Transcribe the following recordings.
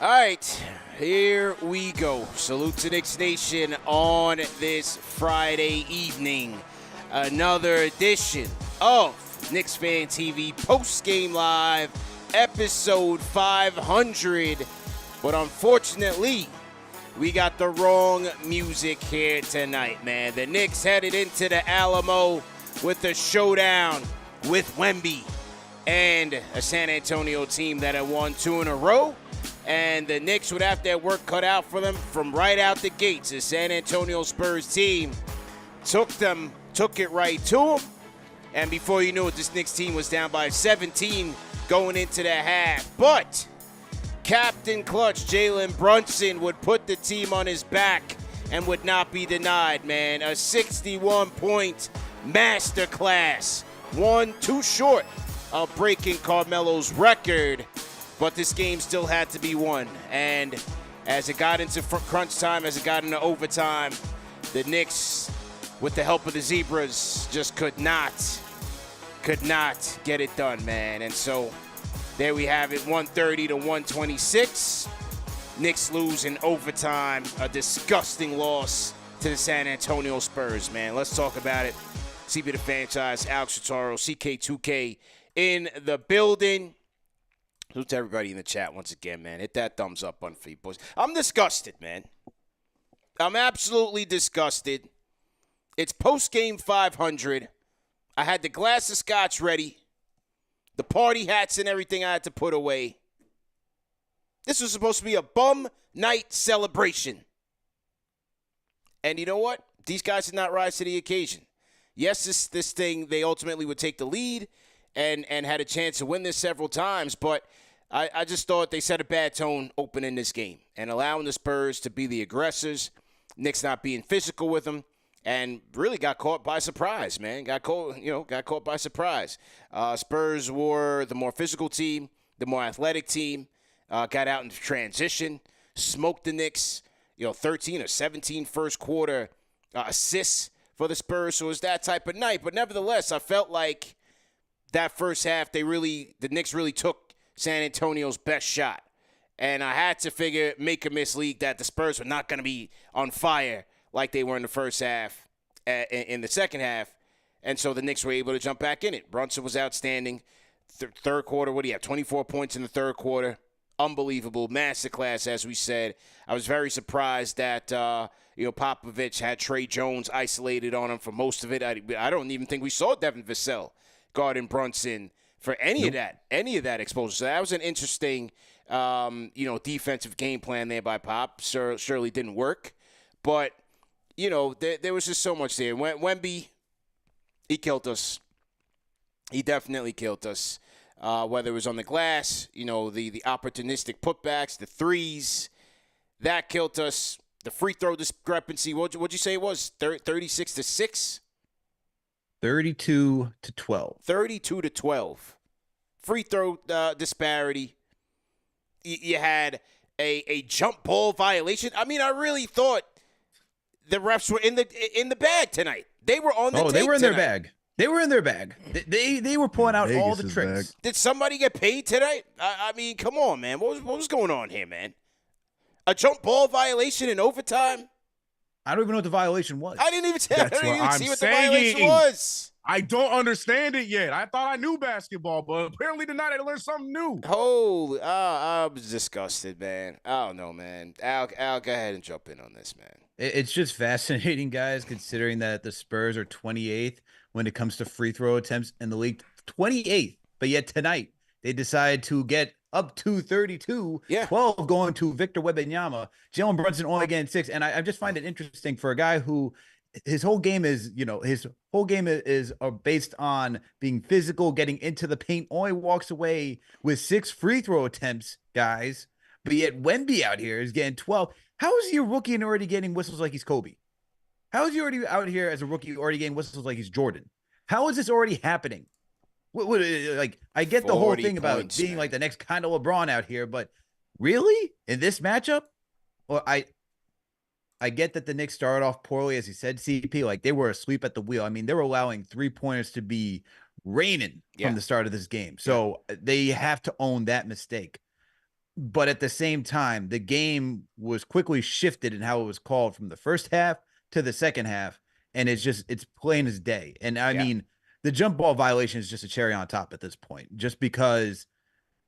All right, here we go. Salute to Knicks Nation on this Friday evening. Another edition of Knicks Fan TV Postgame Live, episode 500. But unfortunately, we got the wrong music here tonight, man. The Knicks headed into the Alamo with a showdown with Wemby and a San Antonio team that had won 2 in a row. And the Knicks would have their work cut out for them from right out the gates. The San Antonio Spurs team took it right to them. And before you knew it, this Knicks team was down by 17 going into the half. But Captain Clutch Jalen Brunson would put the team on his back and would not be denied, man. A 61-point masterclass. 1 too short of breaking Carmelo's record. But this game still had to be won. And as it got into crunch time, as it got into overtime, the Knicks, with the help of the Zebras, just could not get it done, man. And so there we have it, 130 to 126. Knicks lose in overtime, a disgusting loss to the San Antonio Spurs, man. Let's talk about it. CP The Fanchise, Alex Trataros, CK2K in the building. Salute to everybody in the chat once again, man. Hit that thumbs up on feed, boys. I'm disgusted, man. I'm absolutely disgusted. It's post-game 500. I had the glass of scotch ready. The party hats and everything I had to put away. This was supposed to be a bum night celebration. And you know what? These guys did not rise to the occasion. Yes, this thing, they ultimately would take the lead and had a chance to win this several times, but I just thought they set a bad tone opening this game and allowing the Spurs to be the aggressors, Knicks not being physical with them, and really got caught by surprise, man. Got caught by surprise. Spurs were the more physical team, the more athletic team, got out into transition, smoked the Knicks, 13 or 17 first quarter assists for the Spurs, so it was that type of night. But nevertheless, I felt like that first half, the Knicks really took San Antonio's best shot. And I had to make a mislead that the Spurs were not going to be on fire like they were in the first half, in the second half. And so the Knicks were able to jump back in it. Brunson was outstanding. Third quarter, what do you have? 24 points in the third quarter. Unbelievable. Masterclass, as we said. I was very surprised that, Popovich had Trey Jones isolated on him for most of it. I don't even think we saw Devin Vassell guarding Brunson for any of that exposure. So that was an interesting, defensive game plan there by Pop. Surely didn't work. But, there was just so much there. Wemby, he killed us. He definitely killed us. Whether it was on the glass, the opportunistic putbacks, the threes, that killed us. The free throw discrepancy, what'd you say it was? 36 to 6? 32 to 12. 32 to 12. Free throw disparity. You had a jump ball violation. I mean, I really thought the refs were in the bag tonight. They were on the tape. They were in tonight. their bag. They were in their bag. They were pulling out all the tricks. Bag. Did somebody get paid tonight? I mean, come on, man. What was going on here, man? A jump ball violation in overtime? I don't even know what the violation was. I didn't even see what the violation was. I don't understand it yet. I thought I knew basketball, but apparently tonight I learned something new. Holy, I was disgusted, man. I don't know, man. Al, go ahead and jump in on this, man. It's just fascinating, guys, considering that the Spurs are 28th when it comes to free throw attempts in the league. 28th, but yet tonight they decide to get up to 32, 12 going to Victor Wembanyama. Jalen Brunson only getting 6, and I just find it interesting for a guy who his whole game is, based on being physical, getting into the paint, only walks away with 6 free throw attempts, guys. But yet Wemby out here is getting 12. How is he a rookie and already getting whistles like he's Kobe? How is he already out here as a rookie already getting whistles like he's Jordan? How is this already happening? I get the whole thing about being like the next kind of LeBron out here, but really in this matchup? Well, I get that the Knicks started off poorly, as he said, CP, like they were asleep at the wheel. I mean, they were allowing 3-pointers to be raining from the start of this game. So they have to own that mistake. But at the same time, the game was quickly shifted in how it was called from the first half to the second half. And it's plain as day. And I mean, the jump ball violation is just a cherry on top at this point, just because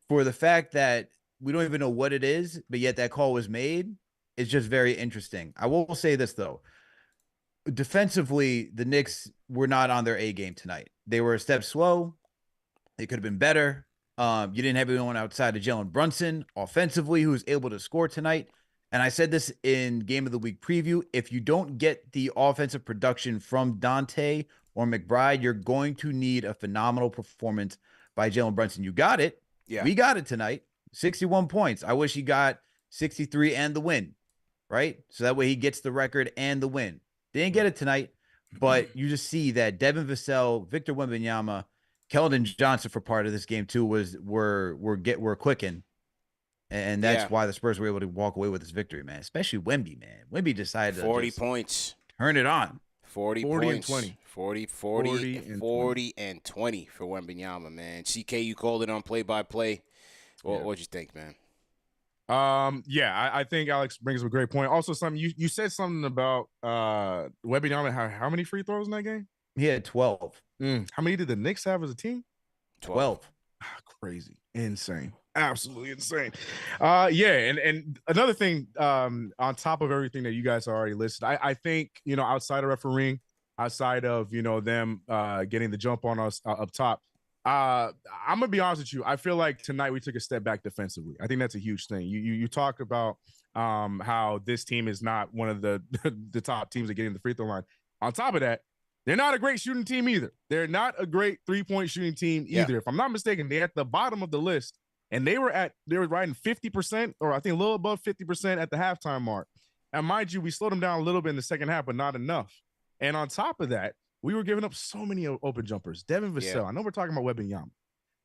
for the fact that we don't even know what it is, but yet that call was made, it's just very interesting. I will say this, though. Defensively, the Knicks were not on their A game tonight. They were a step slow. They could have been better. You didn't have anyone outside of Jalen Brunson offensively who was able to score tonight. And I said this in Game of the Week preview. If you don't get the offensive production from Dante or McBride, you're going to need a phenomenal performance by Jalen Brunson. You got it. Yeah. We got it tonight. 61 points. I wish he got 63 and the win, right? So that way he gets the record and the win. Didn't get it tonight, but you just see that Devin Vassell, Victor Wembanyama, Keldon Johnson for part of this game too were clicking, and that's why the Spurs were able to walk away with this victory, man. Especially Wemby, man. Wemby decided 40 to points, turn it on. 40 and points, 20. 40 and 20 for Wembanyama, man. CK, you called it on play-by-play. What'd you think, man? I think Alex brings up a great point. Also, something you said something about Wembanyama. How many free throws in that game? He had 12. How many did the Knicks have as a team? 12. Crazy, insane, absolutely insane. And another thing, on top of everything that you guys already listed, I think outside of refereeing, outside of them getting the jump on us up top. I'm gonna be honest with you. I feel like tonight we took a step back defensively. I think that's a huge thing. You talk about how this team is not one of the the top teams that get in the free throw line. On top of that, they're not a great shooting team either. They're not a great 3-point shooting team either. If I'm not mistaken, they're at the bottom of the list, and they were riding 50%, or I think a little above 50% at the halftime mark. And mind you, we slowed them down a little bit in the second half, but not enough. And on top of that, we were giving up so many open jumpers. Devin Vassell, I know we're talking about Wembanyama,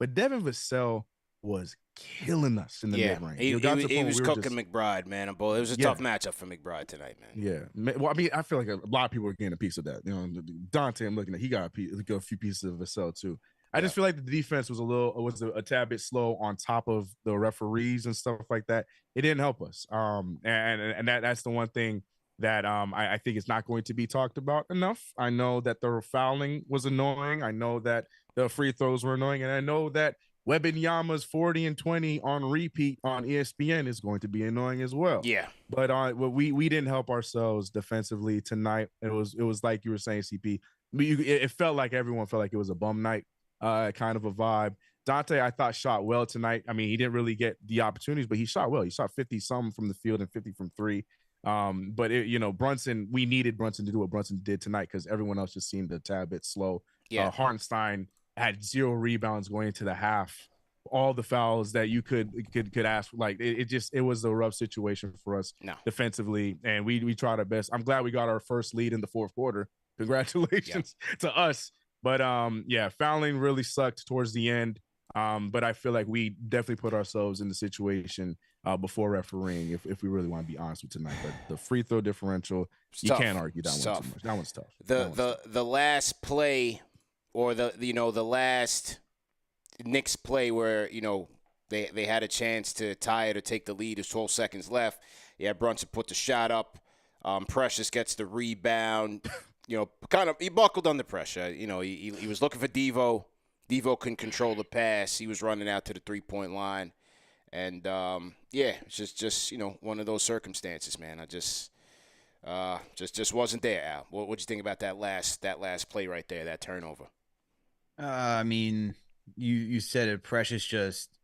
but Devin Vassell was killing us in the mid-range. He was cooking McBride, man. It was a tough matchup for McBride tonight, man. Yeah. Well, I mean, I feel like a lot of people are getting a piece of that. Dante, I'm looking at, he got a few pieces of Vassell too. I just feel like the defense was a tad bit slow on top of the referees and stuff like that. It didn't help us. And that's the one thing that I think is not going to be talked about enough. I know that the fouling was annoying. I know that the free throws were annoying. And I know that Wembanyama's 40 and 20 on repeat on ESPN is going to be annoying as well. Yeah. But we didn't help ourselves defensively tonight. It was like you were saying, CP. It felt like everyone felt like it was a bum night, kind of a vibe. Dante, I thought, shot well tonight. I mean, he didn't really get the opportunities, but he shot well. He shot 50-something from the field and 50 from three. But Brunson, we needed Brunson to do what Brunson did tonight because everyone else just seemed a tad bit slow. Hartenstein had 0 rebounds going into the half. All the fouls that you could ask, like it was a rough situation for us defensively, and we tried our best. I'm glad we got our first lead in the fourth quarter. Congratulations to us. But fouling really sucked towards the end. But I feel like we definitely put ourselves in the situation before refereeing if we really want to be honest with tonight. But the free throw differential, you can't argue that one too much. That one's tough. The last play, or the last Knicks play where they had a chance to tie it or take the lead. There's 12 seconds left. Yeah, Brunson put the shot up. Precious gets the rebound. Kind of he buckled under pressure. He was looking for Devo. Devo couldn't control the pass. He was running out to the 3-point line. And, it's just one of those circumstances, man. I just wasn't there, Al. What'd you think about that last play right there, that turnover? I mean, you said it. Precious just,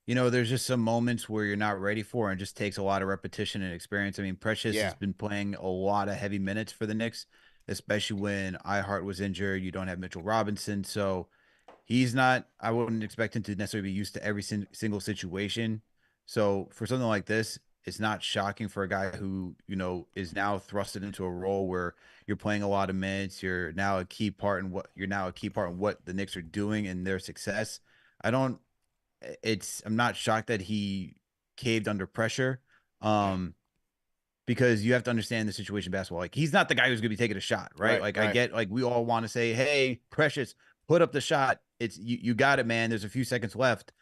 there's just some moments where you're not ready for, and it just takes a lot of repetition and experience. I mean, Precious has been playing a lot of heavy minutes for the Knicks, especially when iHart was injured. You don't have Mitchell Robinson, so he's not. I wouldn't expect him to necessarily be used to every single situation. So for something like this, it's not shocking for a guy who is now thrusted into a role where you're playing a lot of minutes. You're now a key part in what the Knicks are doing and their success. I'm not shocked that he caved under pressure. Because you have to understand the situation in basketball. Like, he's not the guy who's going to be taking a shot, right? I get, like, we all want to say, hey, Precious, put up the shot. It's you got it, man. There's a few seconds left.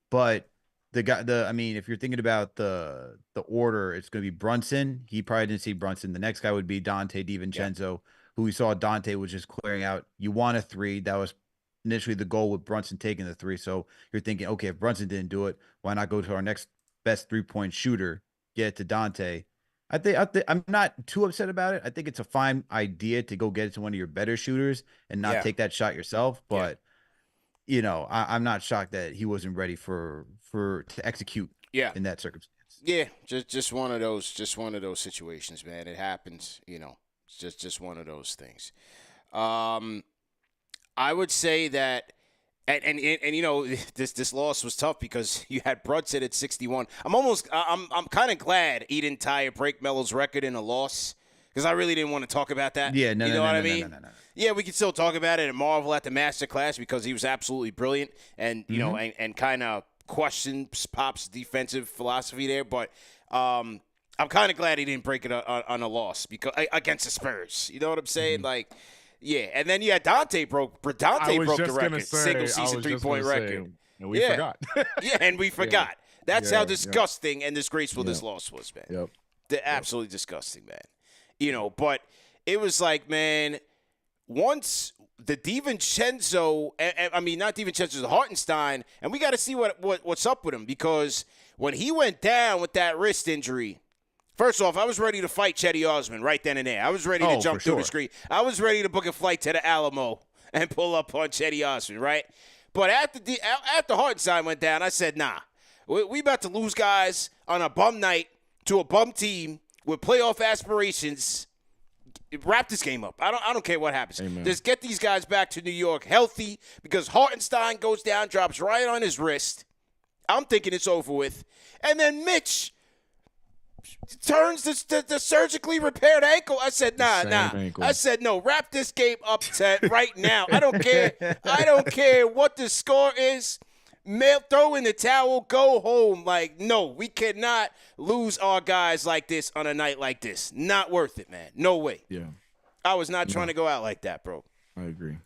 But I mean, if you're thinking about the order, it's going to be Brunson. He probably didn't see Brunson. The next guy would be Dante DiVincenzo, who we saw Dante was just clearing out. You want a 3. That was initially the goal with Brunson taking the 3. So you're thinking, okay, if Brunson didn't do it, why not go to our next best 3-point shooter, get it to Dante? I'm not too upset about it. I think it's a fine idea to go get it to one of your better shooters and not take that shot yourself. But I'm not shocked that he wasn't ready to execute in that circumstance. Yeah, just one of those situations, man. It happens, It's just one of those things. I would say that and this loss was tough because you had Brunson at 61. I'm kind of glad he didn't tie a break Melo's record in a loss because I really didn't want to talk about that. Yeah, No. Yeah, we can still talk about it and marvel at the masterclass because he was absolutely brilliant and and kind of questions Pop's defensive philosophy there. But I'm kind of glad he didn't break it on a loss because against the Spurs. You know what I'm saying? Like. Yeah, and then Dante broke the record, single season 3-point record. And we forgot. Yeah, and we forgot. That's how disgusting and disgraceful this loss was, man. Absolutely disgusting, man. But it was like, man, once the DiVincenzo, not DiVincenzo, the Hartenstein, and we got to see what's up with him because when he went down with that wrist injury. First off, I was ready to fight Chetty Osman right then and there. I was ready to jump through the screen. I was ready to book a flight to the Alamo and pull up on Chetty Osman, right? But after Hartenstein went down, I said, nah. We about to lose guys on a bum night to a bum team with playoff aspirations. Wrap this game up. I don't care what happens. Amen. Just get these guys back to New York healthy because Hartenstein goes down, drops right on his wrist. I'm thinking it's over with. And then Mitch turns the surgically repaired ankle. I said, nah. Ankle. I said, no, wrap this game up right now. I don't care. I don't care what the score is. Throw in the towel, go home. Like, no, we cannot lose our guys like this on a night like this. Not worth it, man. No way. Yeah. I was not trying to go out like that, bro. I agree.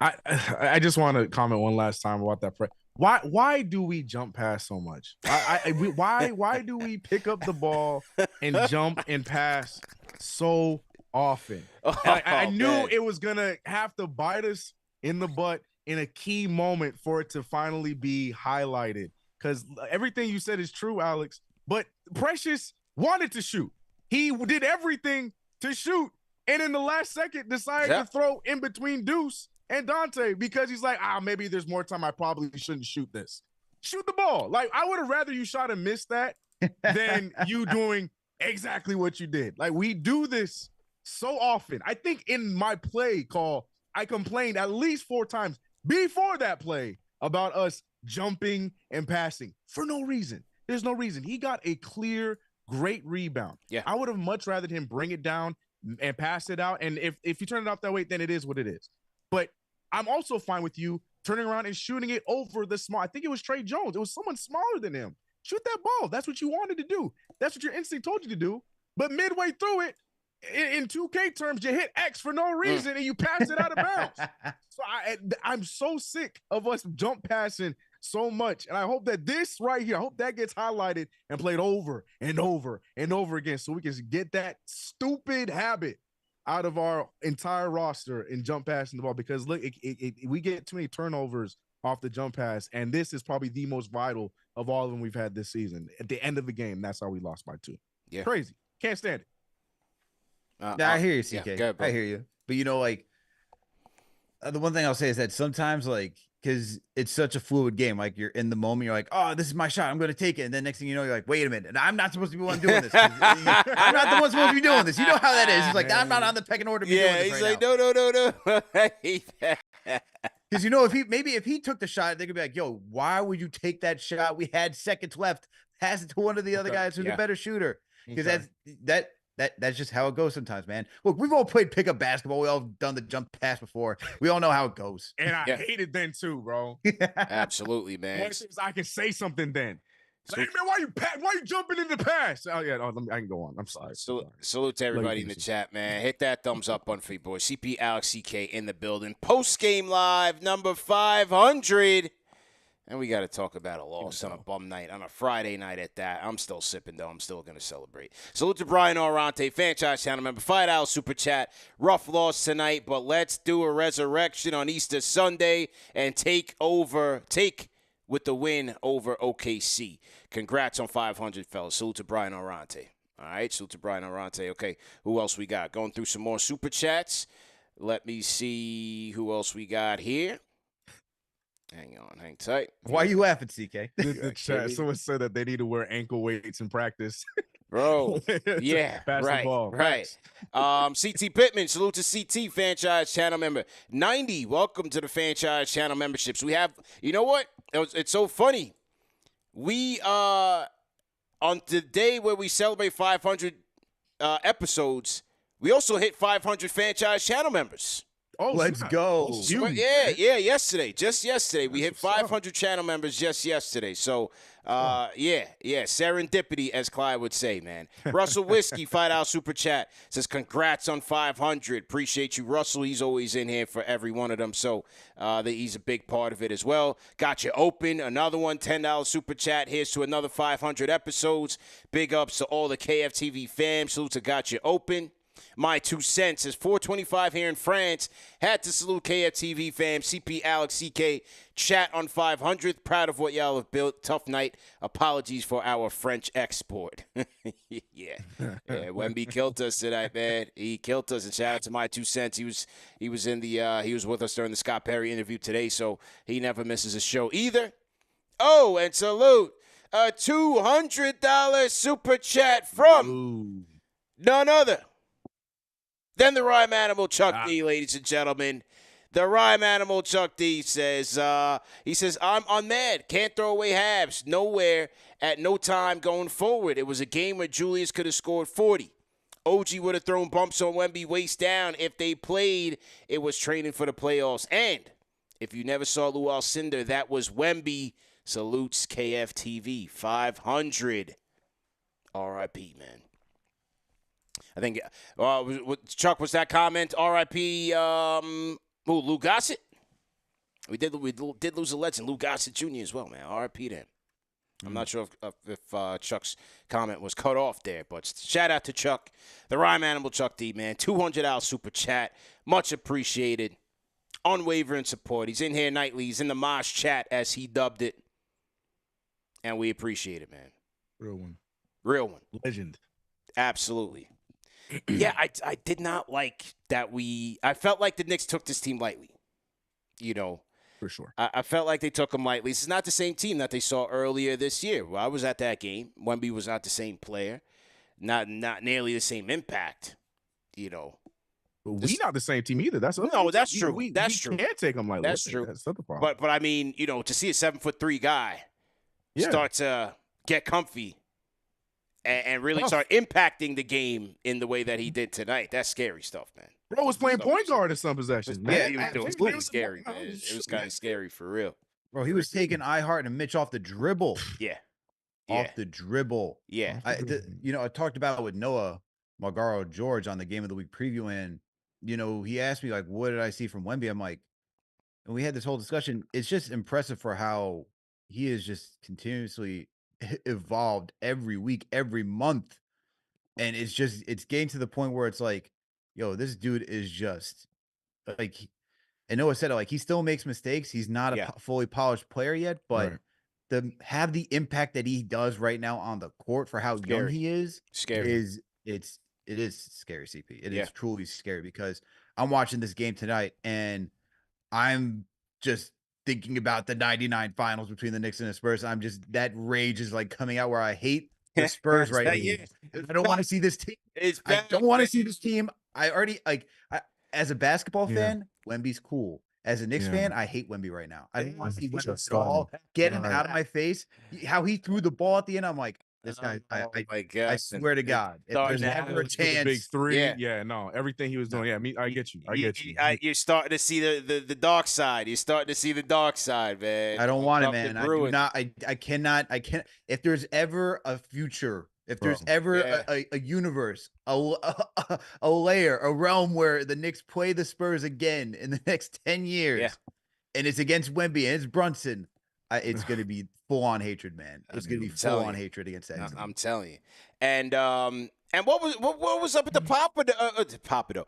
I just want to comment one last time about that. Why do we jump pass so much? Why do we pick up the ball and jump and pass so often? I knew it was gonna have to bite us in the butt in a key moment for it to finally be highlighted. Because everything you said is true, Alex. But Precious wanted to shoot. He did everything to shoot, and in the last second decided to throw in between Deuce and Dante because he's like, maybe there's more time. I probably shouldn't shoot this. Shoot the ball. Like, I would have rather you shot and missed that than you doing exactly what you did. Like, we do this so often. I think in my play call, I complained at least 4 times before that play about us jumping and passing for no reason. There's no reason. He got a clear, great rebound. Yeah. I would have much rather him bring it down and pass it out. And if you turn it off that way, then it is what it is. But I'm also fine with you turning around and shooting it over the small. I think it was Trey Jones. It was someone smaller than him. Shoot that ball. That's what you wanted to do. That's what your instinct told you to do. But midway through it, in 2K terms, you hit X for no reason and you pass it out of bounds. So I'm so sick of us jump passing so much. And I hope that this right here, I hope that gets highlighted and played over and over and over again so we can get that stupid habit out of our entire roster in jump passing the ball. Because look, we get too many turnovers off the jump pass, and this is probably the most vital of all of them we've had this season. At the end of the game, that's how we lost by 2. Yeah. Crazy. Can't stand it. I hear you, CK. Yeah, I hear you. But the one thing I'll say is that sometimes, because it's such a fluid game, like you're in the moment, you're like, oh, this is my shot, I'm going to take it. And then next thing you know, you're like, wait a minute, and I'm not supposed to be the one doing this. I'm not the one supposed to be doing this. You know how that is. He's like, I'm not on the pecking order to be doing this he's right like, no. I hate that. Because if he took the shot, they could be like, yo, why would you take that shot? We had seconds left. Pass it to one of the other guys who's a better shooter. Because that's just how it goes sometimes, man. Look, we've all played pickup basketball. We all done the jump pass before. We all know how it goes. And I hate it then too, bro. Absolutely, man. I can say something then. Like, hey, man, why you jumping in the pass? Oh yeah, I can go on. I'm sorry. Salute to everybody in the chat, man. Hit that thumbs up button for you boys. CP Alex CK in the building. Post game live number 500. And we got to talk about a loss on a bum night, on a Friday night at that. I'm still sipping, though. I'm still going to celebrate. Salute to Brian Orante, Fanchise channel member, $5 Super Chat. Rough loss tonight, but let's do a resurrection on Easter Sunday and take with the win over OKC. Congrats on 500, fellas. Salute to Brian Orante. All right, salute to Brian Orante. Okay, who else we got? Going through some more Super Chats. Let me see who else we got here. Hang on, hang tight. Why are you laughing, CK? The chat. Someone said that they need to wear ankle weights in practice. Bro, yeah, basketball. Right. CT Pittman, salute to CT Fanchise channel member. 90, welcome to the Fanchise channel memberships. We have, you know what? It's so funny. We, on the day where we celebrate 500 episodes, we also hit 500 Franchise channel members. Oh, let's go. Yeah, yesterday. Just yesterday. We hit 500 channel members just yesterday. So, yeah, serendipity, as Clyde would say, man. Russell Whiskey, $5 Super Chat, says, congrats on 500. Appreciate you, Russell. He's always in here for every one of them. So, he's a big part of it as well. Got you open. Another one, $10 Super Chat. Here's to another 500 episodes. Big ups to all the KFTV fam. Salute to Got You Open. My 2 cents is 425 here in France. Had to salute KFTV fam, CP, Alex, CK, chat on 500. Proud of what y'all have built. Tough night. Apologies for our French export. yeah, Wemby killed us tonight, man. He killed us. And shout out to My 2 cents. He was with us during the Scott Perry interview today, so he never misses a show either. Oh, and salute a $200 super chat from none other then the rhyme animal Chuck D, ladies and gentlemen. The rhyme animal Chuck D says, I'm mad. Can't throw away halves. Nowhere at no time going forward. It was a game where Julius could have scored 40. OG would have thrown bumps on Wemby waist down. If they played, it was training for the playoffs. And if you never saw Lou Alcindor, that was Wemby. Salutes KFTV. 500. R.I.P., man. I think, Chuck, was that comment? R.I.P. Lou Gossett? We did lose a legend, Lou Gossett Jr. as well, man. R.I.P. to him. I'm not sure if Chuck's comment was cut off there, but shout out to Chuck, the rhyme animal Chuck D, man. $200 super chat, much appreciated. Unwavering support. He's in here nightly. He's in the Mosh chat, as he dubbed it, and we appreciate it, man. Real one. Legend. Absolutely. Yeah, I did not like that I felt like the Knicks took this team lightly. You know. For sure. I felt like they took them lightly. This is not the same team that they saw earlier this year. Well, I was at that game. Wemby was not the same player. Not nearly the same impact, you know. But we not the same team either. That's true. That's true. Can't take them lightly. That's true. That's not the problem. But I mean, you know, to see a 7'3" guy start to get comfy and really start impacting the game in the way that he did tonight, that's scary stuff, man. Bro was playing point guard in some possessions, man. Yeah, it was kind of scary, man. It was kind of scary for real. Bro, he was taking iHart and Mitch off the dribble. Yeah. Off the dribble. Yeah. I talked about it with Noah Margaro George on the Game of the Week preview, and, you know, he asked me, like, what did I see from Wemby? I'm like, and we had this whole discussion. It's just impressive for how he is just continuously evolved every week, every month. And it's getting to the point where it's like, yo, this dude is just like, and Noah said it, like, he still makes mistakes. He's not a fully polished player yet, but have the impact that he does right now on the court for how young he is, it is scary, CP. It is truly scary, because I'm watching this game tonight and I'm just thinking about the 99 finals between the Knicks and the Spurs. that rage is like coming out, where I hate the Spurs right now. I don't want to see this team. I don't want to see this team. I already, as a basketball fan, Wemby's cool. As a Knicks fan, I hate Wemby right now. I don't want to see Wemby at all. Get him out of my face. How he threw the ball at the end, I'm like, this guy, I swear to God, if there's ever a chance. Big three. Everything he was doing. I get you. You're starting to see the dark side. You're starting to see the dark side, man. I don't want it, man. I cannot. If there's ever a future, if there's ever a universe, a layer, a realm where the Knicks play the Spurs again in the next 10 years, and it's against Wemby and it's Brunson, it's going to be full on hatred, man. It's going to be full on hatred against that team. I'm telling you. And what was up at the Popovich?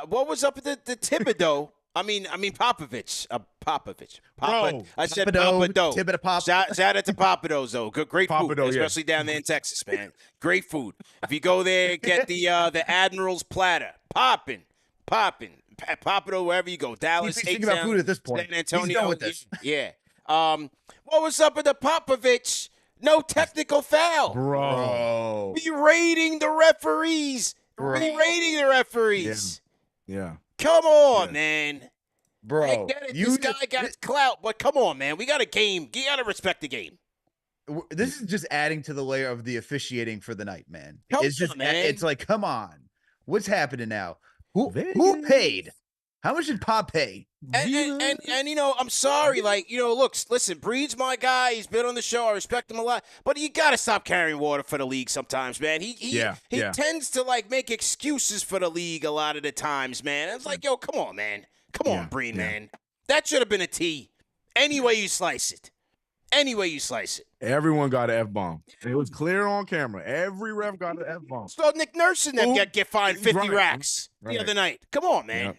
What was up at the Thibodeau? I mean Popovich. Popovich. Bro, I said Thibodeau. Thibodeau. Shout out to Papados though. Great food, especially down there in Texas, man. Great food. If you go there, get the Admiral's platter. Popping. Papados wherever you go. Dallas. He's thinking about food at this point. San Antonio. He's done with this. Yeah. What was up with the Popovich? No technical foul. Bro. Berating the referees. Berating the referees. Yeah. Come on, man. Bro. I get it. This guy got clout, but come on, man. We got a game. You got to respect the game. This is just adding to the layer of the officiating for the night, man. Man. It's like, come on. What's happening now? Who paid? How much did Pop pay? And I'm sorry. Listen, Breed's my guy. He's been on the show. I respect him a lot. But you got to stop carrying water for the league sometimes, man. He tends to, make excuses for the league a lot of the times, man. It's like, yo, come on, man. Come on, Breed, man. That should have been a T. Any way you slice it. Everyone got an F-bomb. It was clear on camera. Every ref got an F-bomb. So Nick Nurse and them get fined 50 racks the other night. Come on, man. Yep.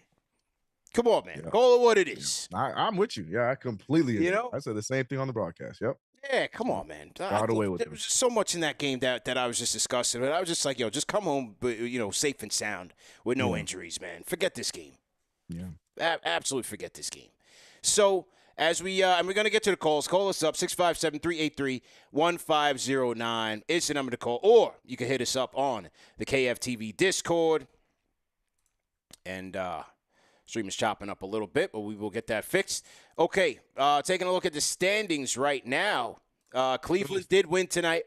Come on, man. Call it what it is. I'm with you. Yeah, I completely agree. I said the same thing on the broadcast. Yep. Yeah, come on, man. Got away with it. There was just so much in that game that I was just discussing. But I was just like, yo, just come home, safe and sound with no injuries, man. Forget this game. Yeah. Absolutely forget this game. So as we and we're gonna get to the calls. Call us up 657-383-1509 is the number to call, or you can hit us up on the KFTV Discord. And stream is chopping up a little bit, but we will get that fixed. Okay, taking a look at the standings right now. Cleveland did win tonight.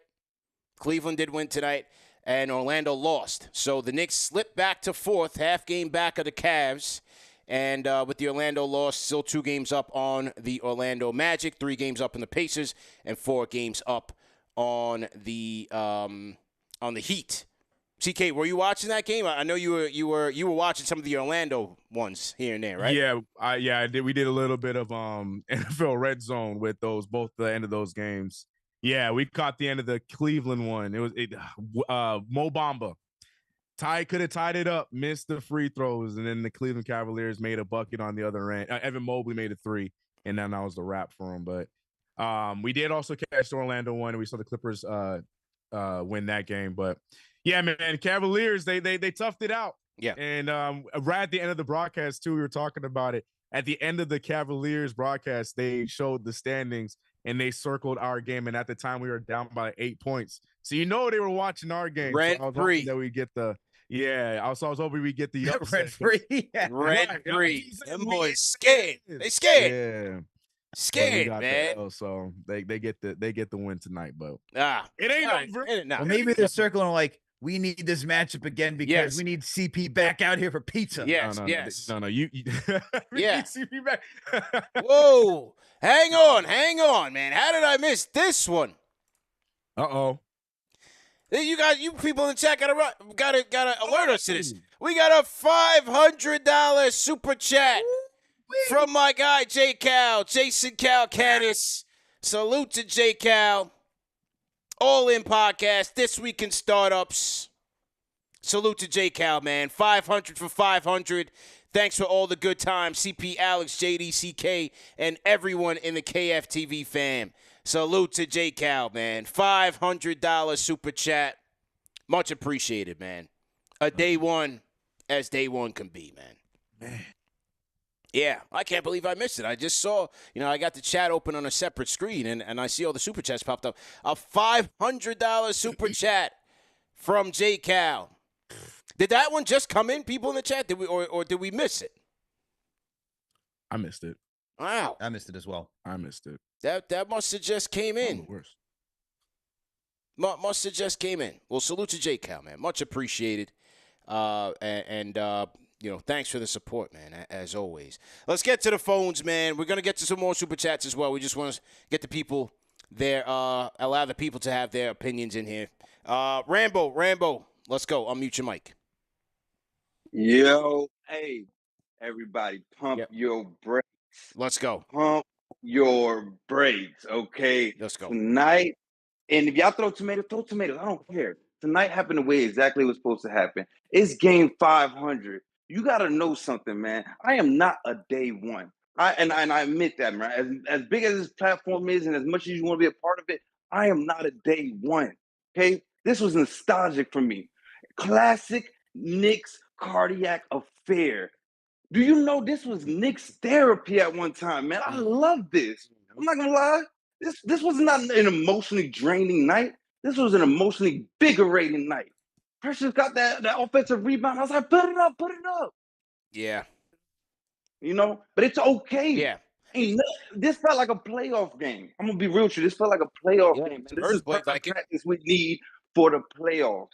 And Orlando lost. So the Knicks slipped back to fourth, half game back of the Cavs. And with the Orlando loss, still 2 games up on the Orlando Magic, 3 games up on the Pacers, and 4 games up on the Heat. CK, were you watching that game? I know you were watching some of the Orlando ones here and there, right? Yeah, I did. We did a little bit of NFL Red Zone with both the end of those games. Yeah, we caught the end of the Cleveland one. It was Mo Bamba. Could have tied it up, missed the free throws, and then the Cleveland Cavaliers made a bucket on the other end. Evan Mobley made a 3, and then that was the wrap for him. But we did also catch the Orlando one, and we saw the Clippers win that game. But yeah, man, Cavaliers, they toughed it out. Yeah. And right at the end of the broadcast, too, we were talking about it. At the end of the Cavaliers broadcast, they showed the standings, and they circled our game. And at the time, we were down by 8 points. So they were watching our game. Rent-free. That we get the I was hoping we get the rent-free. Rent-free. Them boys scared. They scared. Yeah. Scared, man. So they get the win tonight, but it ain't over. Well, maybe they're circling like, we need this matchup again because we need CP back out here for pizza. Yes, no, yes. No, you need CP back. Whoa. Hang on, man. How did I miss this one? Uh-oh. You people in the chat gotta alert us to this. We got a $500 super chat from my guy J Cal, Jason Cal Canis. Salute to J Cal. All in podcast this week in startups. Salute to J Cal, man. 500 for 500. Thanks for all the good times, CP, Alex, JD, CK, and everyone in the KFTV fam. Salute to J Cal, man. $500 super chat. Much appreciated, man. A day one as day one can be, man. Yeah, I can't believe I missed it. I just saw, I got the chat open on a separate screen, and I see all the super chats popped up. A $500 super chat from J Cal. Did that one just come in, people in the chat? Did we or did we miss it? I missed it. Wow. I missed it as well. I missed it. That must have just came in. Worse. Must have just came in. Well, salute to J Cal, man. Much appreciated. Thanks for the support, man, as always. Let's get to the phones, man. We're going to get to some more super chats as well. We just want to get the people there, allow the people to have their opinions in here. Rambo, let's go. Unmute your mic. Yo, hey, everybody, pump your brakes. Let's go. Pump your braids, okay? Let's go. Tonight, and if y'all throw tomatoes. I don't care. Tonight happened the way exactly it was supposed to happen. It's game 500. You got to know something, man. I am not a day one. I admit that, man. As big as this platform is and as much as you want to be a part of it, I am not a day one, okay? This was nostalgic for me. Classic Knicks cardiac affair. Do you know this was Knicks therapy at one time, man? I love this. I'm not going to lie. This was not an emotionally draining night. This was an emotionally invigorating night. Precious got that offensive rebound. I was like, put it up. Yeah. You know, but it's okay. Yeah. This felt like a playoff game. I'm gonna be real with you. This felt like a playoff game. Man. This is played like practice we need for the playoffs.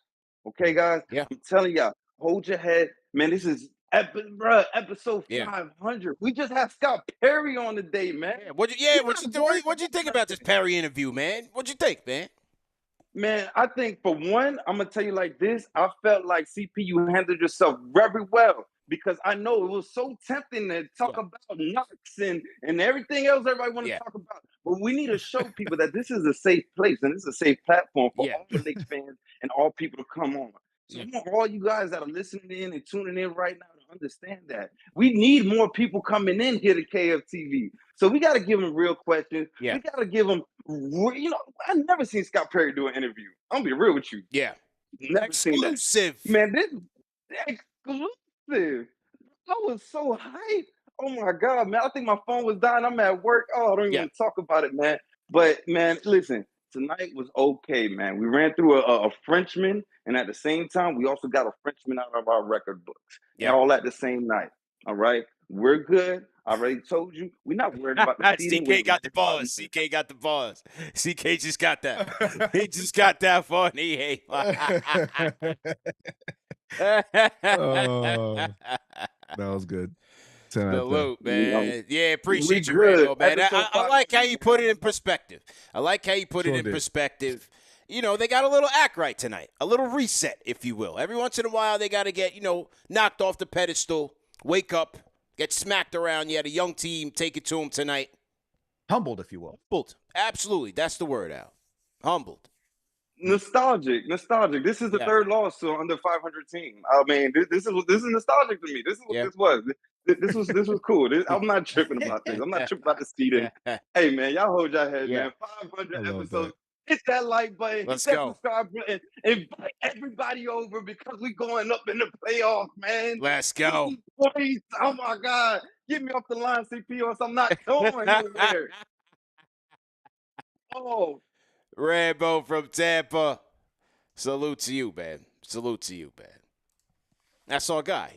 Okay, guys. Yeah. I'm telling y'all, hold your head, man. This is episode 500. We just have Scott Perry on today, man. What'd you think about this Perry interview, man? What'd you think, man? Man, I think for one, I'm gonna tell you like this. I felt like CP, you handled yourself very well because I know it was so tempting to talk about Knox and everything else everybody want to talk about. But we need to show people that this is a safe place and this is a safe platform for all the Knicks fans and all people to come on. So I want all you guys that are listening in and tuning in right now to understand that we need more people coming in here to KFTV. So we got to give them real questions. We got to give them, I've never seen Scott Perry do an interview. I'm gonna be real with you. Yeah. Never Exclusive. Seen that. Man, this exclusive. I was so hyped. Oh my God, man. I think my phone was dying. I'm at work. Oh, I don't even want to talk about it, man. But man, listen, tonight was okay, man. We ran through a Frenchman, and at the same time, we also got a Frenchman out of our record books. And all at the same night. All right. We're good. I already told you. We're not worried about the seeding. CK got the bars. CK got the bars. CK just got that. He just got that funny. That was good. Salute, man. Yeah, appreciate you, Rambo, man. I like how you put it in perspective. You know, they got a little act right tonight, a little reset, if you will. Every once in a while, they got to get, knocked off the pedestal, wake up, get smacked around. You had a young team, take it to them tonight. Humbled, if you will. Humbled. Absolutely. That's the word, Al. Humbled. Nostalgic. This is the third loss to an under 500 team. I mean, this is nostalgic to me. This is what this was. This was cool. I'm not tripping about this. I'm not tripping about the seeding. Hey, man, y'all hold your head, man. 500 episodes. Hit that like button. Let's hit that go. subscribe button. Invite everybody over because we going up in the playoffs, man. Let's go. Oh, my God. Get me off the line, CP, or else I'm not going nowhere. Oh. Rambo from Tampa. Salute to you, man. That's our guy,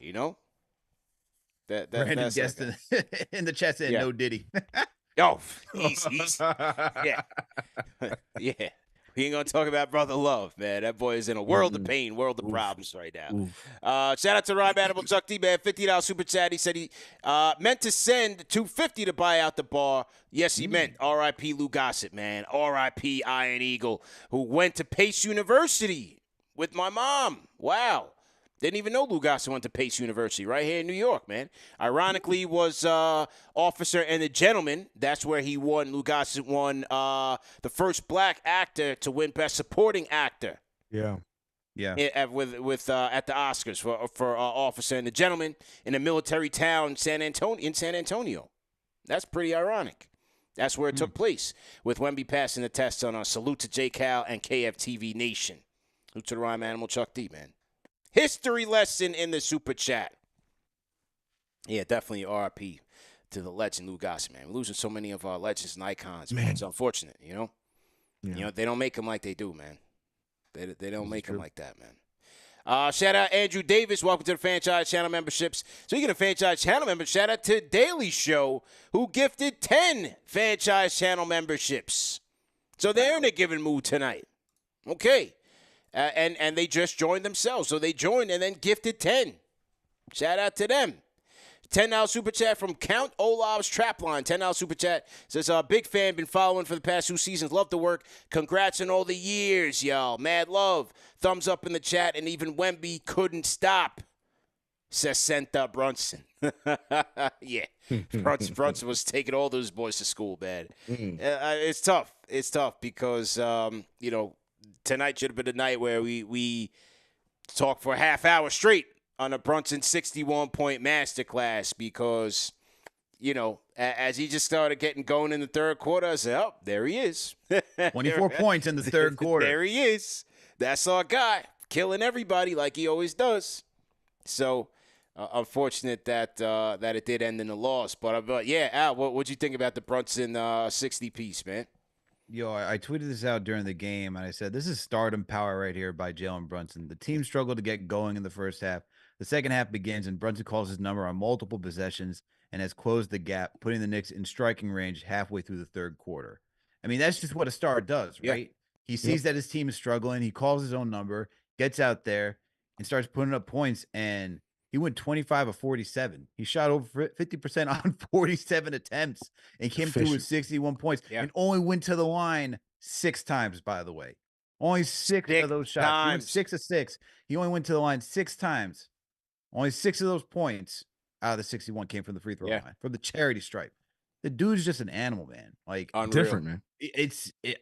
Random guest in the chat said no Diddy. Oh, he's yeah. Yeah. We ain't going to talk about Brother Love, man. That boy is in a world of pain, world of problems right now. Shout out to Rhyme Animal Chuck D, man. $50 super chat. He said he meant to send $250 to buy out the bar. Yes, he meant. R.I.P. Lou Gossett, man. R.I.P. Iron Eagle, who went to Pace University with my mom. Wow. Didn't even know Lou Gossett went to Pace University right here in New York, man. Ironically, was Officer and the Gentleman. That's where he won. Lou Gossett won the first black actor to win Best Supporting Actor. Yeah. At the Oscars for Officer and the Gentleman in a military town, San Antonio. That's pretty ironic. That's where it took place, with Wemby passing the test on us. Salute to J. Cal and KFTV Nation. Salute to the Rhyme Animal Chuck D, man. History lesson in the super chat. Yeah, definitely RIP to the legend Lou Gossett, man. We're losing so many of our legends and icons, man. It's unfortunate, Yeah. They don't make them like they do, man. They don't make them like that, man. Shout out Andrew Davis. Welcome to the Fanchise channel memberships. Speaking of Fanchise channel members, shout out to Daily Show, who gifted 10 Fanchise channel memberships. So they're in a giving mood tonight. Okay. And they just joined themselves. So they joined and then gifted 10. Shout out to them. $10 super chat from Count Olav's Trapline. $10 super chat says, big fan, been following for the past 2 seasons. Love the work. Congrats on all the years, y'all. Mad love. Thumbs up in the chat, and even Wemby couldn't stop. 60 Brunson. Yeah. Brunson was taking all those boys to school, man. It's tough. It's tough because, you know, tonight should have been a night where we talk for a half hour straight on a Brunson 61-point masterclass because, you know, as he just started getting going in the third quarter, I said, oh, there he is. 24 points in the third quarter. There he is. That's our guy, killing everybody like he always does. So, unfortunate that that it did end in a loss. But yeah, Al, what'd you think about the Brunson 60 piece, man? Yo, I tweeted this out during the game, and I said, this is stardom power right here by Jalen Brunson. The team struggled to get going in the first half. The second half begins, and Brunson calls his number on multiple possessions and has closed the gap, putting the Knicks in striking range halfway through the third quarter. I mean, that's just what a star does, right? Yeah. He sees that his team is struggling. He calls his own number, gets out there, and starts putting up points, and he went 25 of 47. He shot over 50% on 47 attempts and came through with 61 points and only went to the line 6 times, by the way. Only 6 of those shots. He went 6 of 6. He only went to the line 6 times. Only 6 of those points out of the 61 came from the free throw line, from the charity stripe. The dude's just an animal, man. Like, Unreal. Different, man.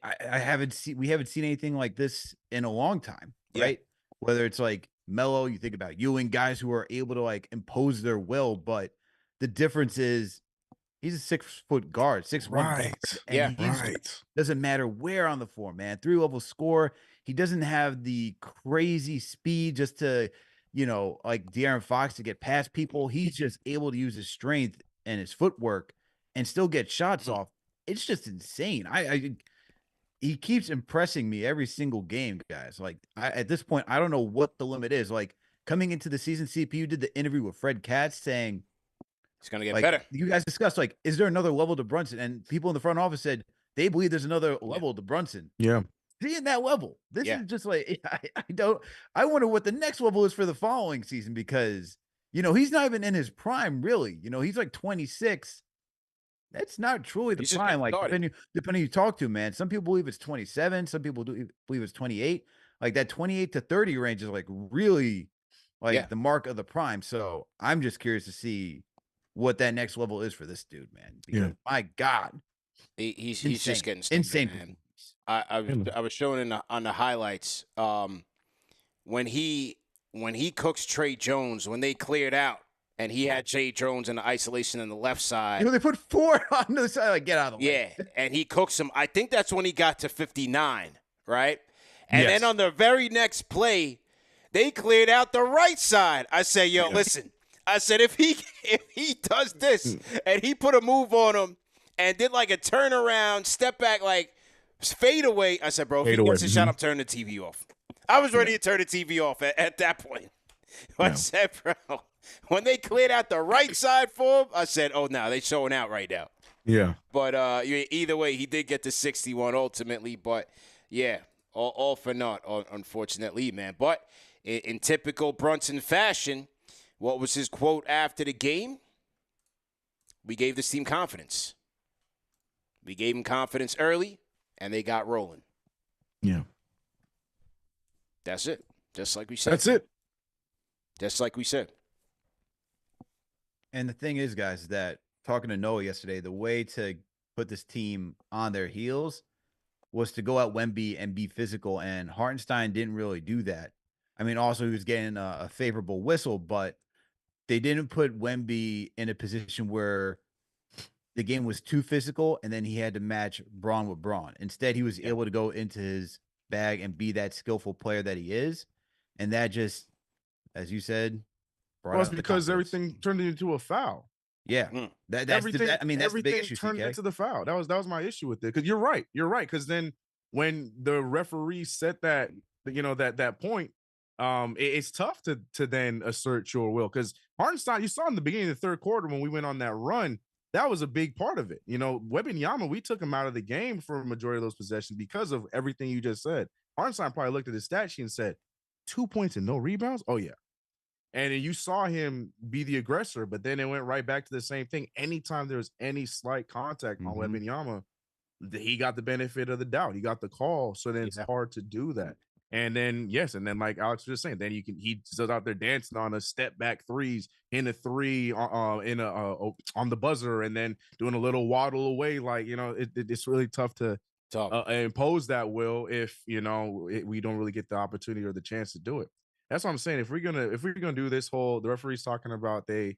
I haven't seen, we haven't seen anything like this in a long time, right? Whether it's like Melo, you think about Ewing, guys who are able to like impose their will, but the difference is he's a 6-foot guard, 6'1" guard, and doesn't matter where on the floor, man. 3-level score. He doesn't have the crazy speed just to, you know, like De'Aaron Fox to get past people. He's just able to use his strength and his footwork and still get shots off. It's just insane. He keeps impressing me every single game, guys. Like, at this point, I don't know what the limit is. Like, coming into the season, CPU did the interview with Fred Katz saying it's going to get better. You guys discussed, like, is there another level to Brunson? And people in the front office said they believe there's another level to Brunson. Yeah. Seeing that level. This is just like, I wonder what the next level is for the following season because, you know, he's not even in his prime, really. You know, he's like 26. That's not truly the prime. Like, depending who you talk to, man. Some people believe it's 27. Some people believe it's 28. Like, that 28 to 30 range is like really like the mark of the prime. So I'm just curious to see what that next level is for this dude, man. Because my God, he's just getting stupid, insane. Man. I was showing on the highlights when he cooks Trey Jones when they cleared out. And he had Jay Jones in the isolation on the left side. You know, they put 4 on the side. Like, get out of the way. Yeah, and he cooks him. I think that's when he got to 59, right? And then on the very next play, they cleared out the right side. I said, yo, listen. I said, if he does this and he put a move on him and did like a turnaround, step back, like fade away, I said, bro, if he gets a shot, I'm turning the TV off. I was ready to turn the TV off at that point. I said, bro. When they cleared out the right side for him, I said, oh, no, they're showing out right now. Yeah. But either way, he did get to 61 ultimately. But, yeah, all for naught, unfortunately, man. But in typical Brunson fashion, what was his quote after the game? We gave this team confidence. We gave him confidence early, and they got rolling. Yeah. That's it. Just like we said. That's it. Just like we said. And the thing is, guys, that talking to Noah yesterday, the way to put this team on their heels was to go out Wemby and be physical, and Hartenstein didn't really do that. I mean, also he was getting a favorable whistle, but they didn't put Wemby in a position where the game was too physical, and then he had to match Braun with Braun. Instead, he was able to go into his bag and be that skillful player that he is, and that just, as you said, well, it's because everything turned into a foul. Yeah, that's everything. That's the big issue. Turned into the foul. That was my issue with it. Because you're right. Because then when the referee set that, that point, it's tough to then assert your will. Because Hartenstein, you saw in the beginning of the third quarter when we went on that run, that was a big part of it. Wembanyama, we took him out of the game for a majority of those possessions because of everything you just said. Hartenstein probably looked at his stat sheet and said, 2 points and no rebounds. Oh yeah. And you saw him be the aggressor, but then it went right back to the same thing. Anytime there was any slight contact on Wembanyama, he got the benefit of the doubt. He got the call, so then it's hard to do that. And then like Alex was just saying, then he's out there dancing on a step back threes, in a three, on the buzzer, and then doing a little waddle away. Like, it's really tough to impose that will if we don't really get the opportunity or the chance to do it. That's what I'm saying. If we're gonna do this the referee's talking about they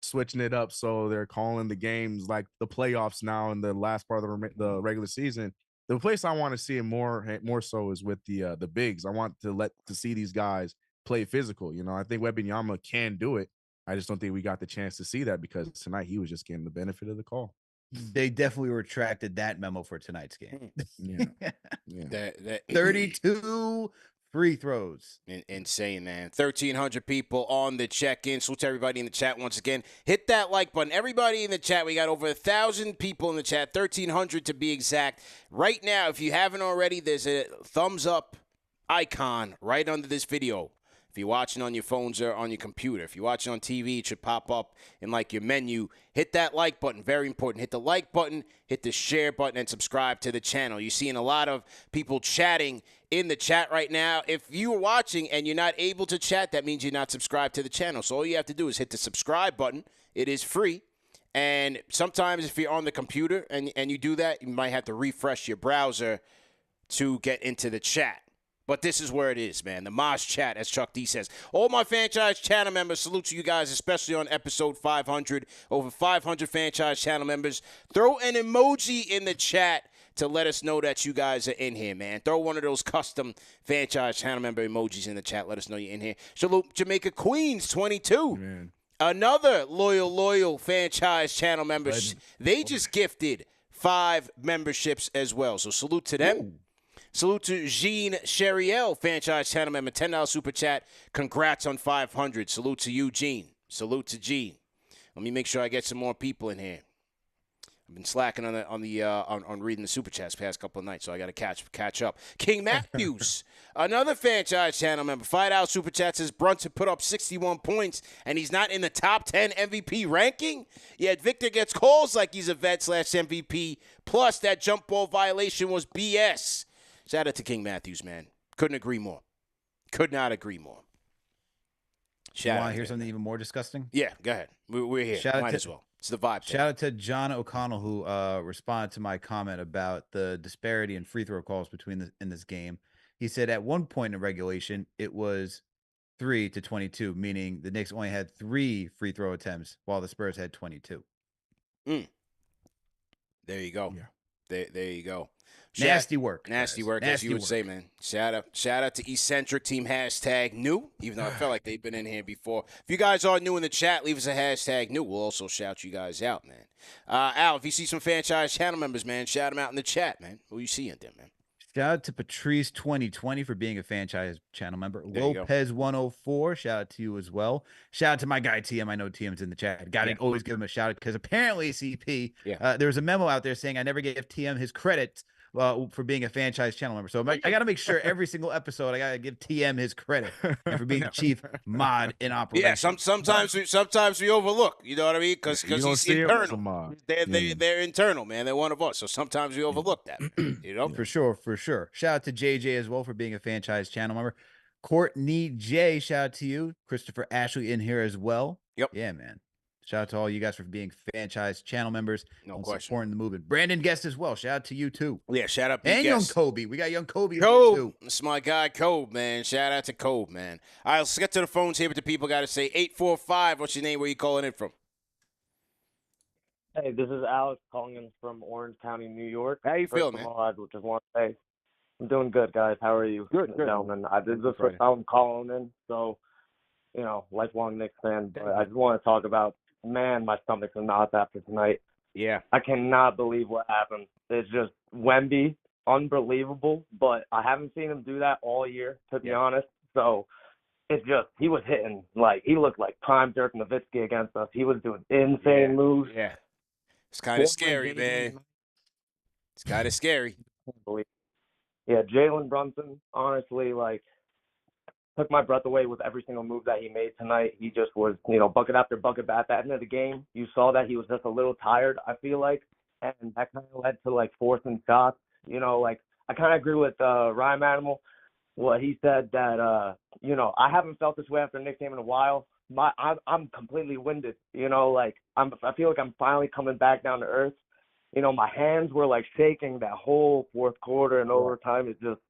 switching it up, so they're calling the games like the playoffs now in the last part of the regular season. The place I want to see it more so is with the bigs. I want to see these guys play physical. I think Wembanyama can do it. I just don't think we got the chance to see that because tonight he was just getting the benefit of the call. They definitely retracted that memo for tonight's game. Yeah. 32 free throws. Insane, man. 1,300 people on the check-in. Salute to everybody in the chat once again. Hit that like button. Everybody in the chat, we got over 1,000 people in the chat, 1,300 to be exact. Right now, if you haven't already, there's a thumbs up icon right under this video. If you're watching on your phones or on your computer, if you're watching on TV, it should pop up in like your menu. Hit that like button. Very important. Hit the like button, hit the share button, and subscribe to the channel. You're seeing a lot of people chatting in the chat right now. If you are watching and you're not able to chat, that means you're not subscribed to the channel. So all you have to do is hit the subscribe button. It is free. And sometimes if you're on the computer and you do that, you might have to refresh your browser to get into the chat. But this is where it is, man. The Mosh chat, as Chuck D says. All my franchise channel members, salute to you guys, especially on episode 500. Over 500 franchise channel members. Throw an emoji in the chat to let us know that you guys are in here, man. Throw one of those custom franchise channel member emojis in the chat. Let us know you're in here. Salute Jamaica Queens, 22. Man. Another loyal franchise channel member. They just gifted 5 memberships as well. So salute to them. Ooh. Salute to Jean Cheriel, franchise channel member, $10 super chat. Congrats on 500. Salute to you, Jean. Salute to Jean. Let me make sure I get some more people in here. I've been slacking on reading the super chats past couple of nights, so I got to catch up. King Matthews, another franchise channel member, $5 super chat, says Brunson put up 61 points and he's not in the top 10 MVP ranking. Yet Victor gets calls like he's a vet/MVP. Plus that jump ball violation was BS. Shout out to King Matthews, man. Couldn't agree more. Could not agree more. You want to hear something even more disgusting? Yeah, go ahead. We're here. Might as well. It's the vibe. Shout out to John O'Connell, who responded to my comment about the disparity in free throw calls in this game. He said at one point in regulation, it was 3-22, meaning the Knicks only had 3 free throw attempts while the Spurs had 22. There you go. Yeah. There you go. Nasty work, as you would say, man. Shout out to Eccentric Team #new, even though I felt like they've been in here before. If you guys are new in the chat, leave us a #new. We'll also shout you guys out, man. Al, if you see some franchise channel members, man, shout them out in the chat, man. Who you seeing there, man? Shout out to Patrice 2020 for being a franchise channel member. Lopez 104, shout out to you as well. Shout out to my guy TM. I know TM's in the chat. Gotta always give him a shout out because apparently CP, there was a memo out there saying I never gave TM his credit for being a franchise channel member. So I got to make sure every single episode I got to give TM his credit and for being the chief mod in operation. Yeah, sometimes we overlook. You know what I mean? Because he's internal. They're internal, man. They're one of us. So sometimes we overlook that. You know, for sure. Shout out to JJ as well for being a franchise channel member. Courtney J, shout out to you. Christopher Ashley in here as well. Yep. Yeah, man. Shout out to all you guys for being franchise channel members. No question. Supporting the movement. Brandon Guest as well. Shout out to you too. Yeah, shout out. And young Kobe. We got young Kobe too. It's my guy Kobe, man. Shout out to Kobe, man. All right, let's get to the phones here. But the people got to say 845. What's your name? Where you calling in from? Hey, this is Alex calling in from Orange County, New York. How you feeling, man? I just want to say I'm doing good, guys. How are you? Good. Gentlemen. This is the first time I'm calling in, so lifelong Knicks fan. But I just want to talk about. Man, my stomach's in knots after tonight. Yeah. I cannot believe what happened. It's just Wemby, unbelievable, but I haven't seen him do that all year, to be honest. So it's just, he was hitting, he looked like prime Dirk Nowitzki against us. He was doing insane moves. Yeah. It's kind of scary, man. It's kind of scary. Yeah, Jalen Brunson, honestly, took my breath away with every single move that he made tonight. He just was, bucket after bucket. But at the end of the game, you saw that he was just a little tired, I feel like. And that kind of led to, forcing shots. I kind of agree with Ryan Manimal. what he said that you know, I haven't felt this way after the Knicks game in a while. I'm completely winded. You know, like I feel like I'm finally coming back down to earth. You know, my hands were like shaking that whole fourth quarter and overtime. It's just,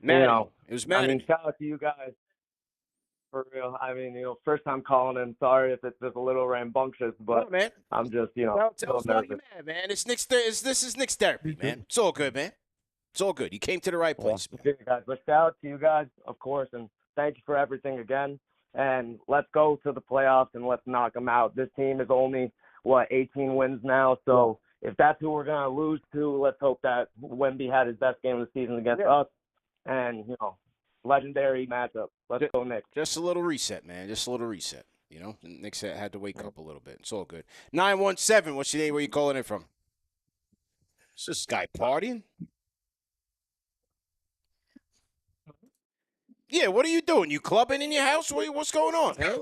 Madden. you know, It was I Madden. mean, shout out to you guys for real. I mean, you know, first time calling in. Sorry if it's just a little rambunctious, but man. I'm just, you know, Tell us why you're mad, man. It's Knicks. This is Knicks therapy, man. It's all good, man. It's all good. You came to the right place, man. Okay, guys. But shout out to you guys, of course, and thank you for everything again. And let's go to the playoffs and let's knock them out. This team is only, 18 wins now. So if that's who we're going to lose to, let's hope that Wemby had his best game of the season against us. And, you know, legendary matchup. Let's go Knicks. Just a little reset, man. Just a little reset. You know, the Knicks had to wake up a little bit. It's all good. 917, what's your name? Where you calling it from? Is this guy partying? Yeah, what are you doing? You clubbing in your house? What's going on? Huh?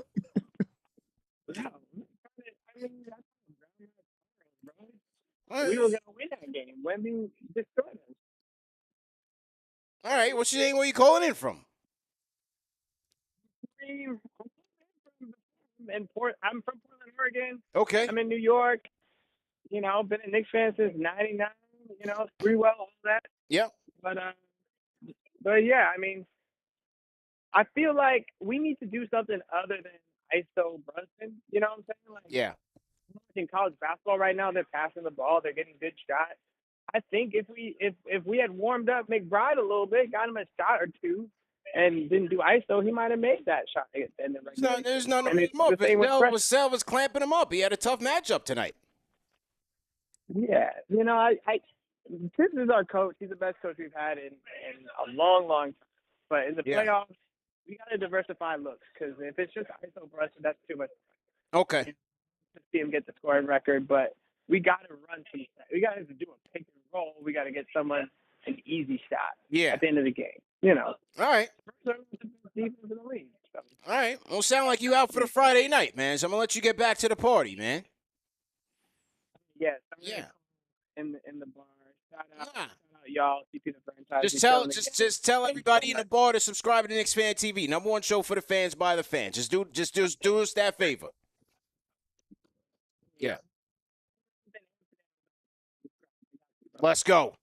We were gonna win that game. Wemby destroyed us. All right, what's your name? Where you calling in from? I'm from Portland, Oregon. Okay. I'm in New York. You know, been a Knicks fan since '99. You know, free well, all that. Yeah. But yeah, I mean, I feel like we need to do something other than ISO Brunson. You know what I'm saying? Like, yeah. In college basketball right now, they're passing the ball, they're getting good shots. I think if we had warmed up McBride a little bit, got him a shot or two, and didn't do ISO, he might have made that shot. There's none of him up. Vassell was clamping him up. He had a tough matchup tonight. Yeah, you know, Thibs is our coach. He's the best coach we've had in a long, long time. But in the playoffs, we got to diversify looks, because if it's just ISO Brunson, that's too much. Okay. To see him get the scoring record, but we got to run some. We got to do a pick and roll. We got to get someone an easy shot. Yeah. At the end of the game, you know. All right. Defense in the league. So. All right. Well, sound like you out for the Friday night, man. So I'm gonna let you get back to the party, man. Yes. Yeah. In the bar. Shout out y'all. CP The Fanchise. Just tell everybody in the bar to subscribe to Knicks Fan TV. #1 show for the fans by the fans. Just do us that favor. Yeah. Let's go.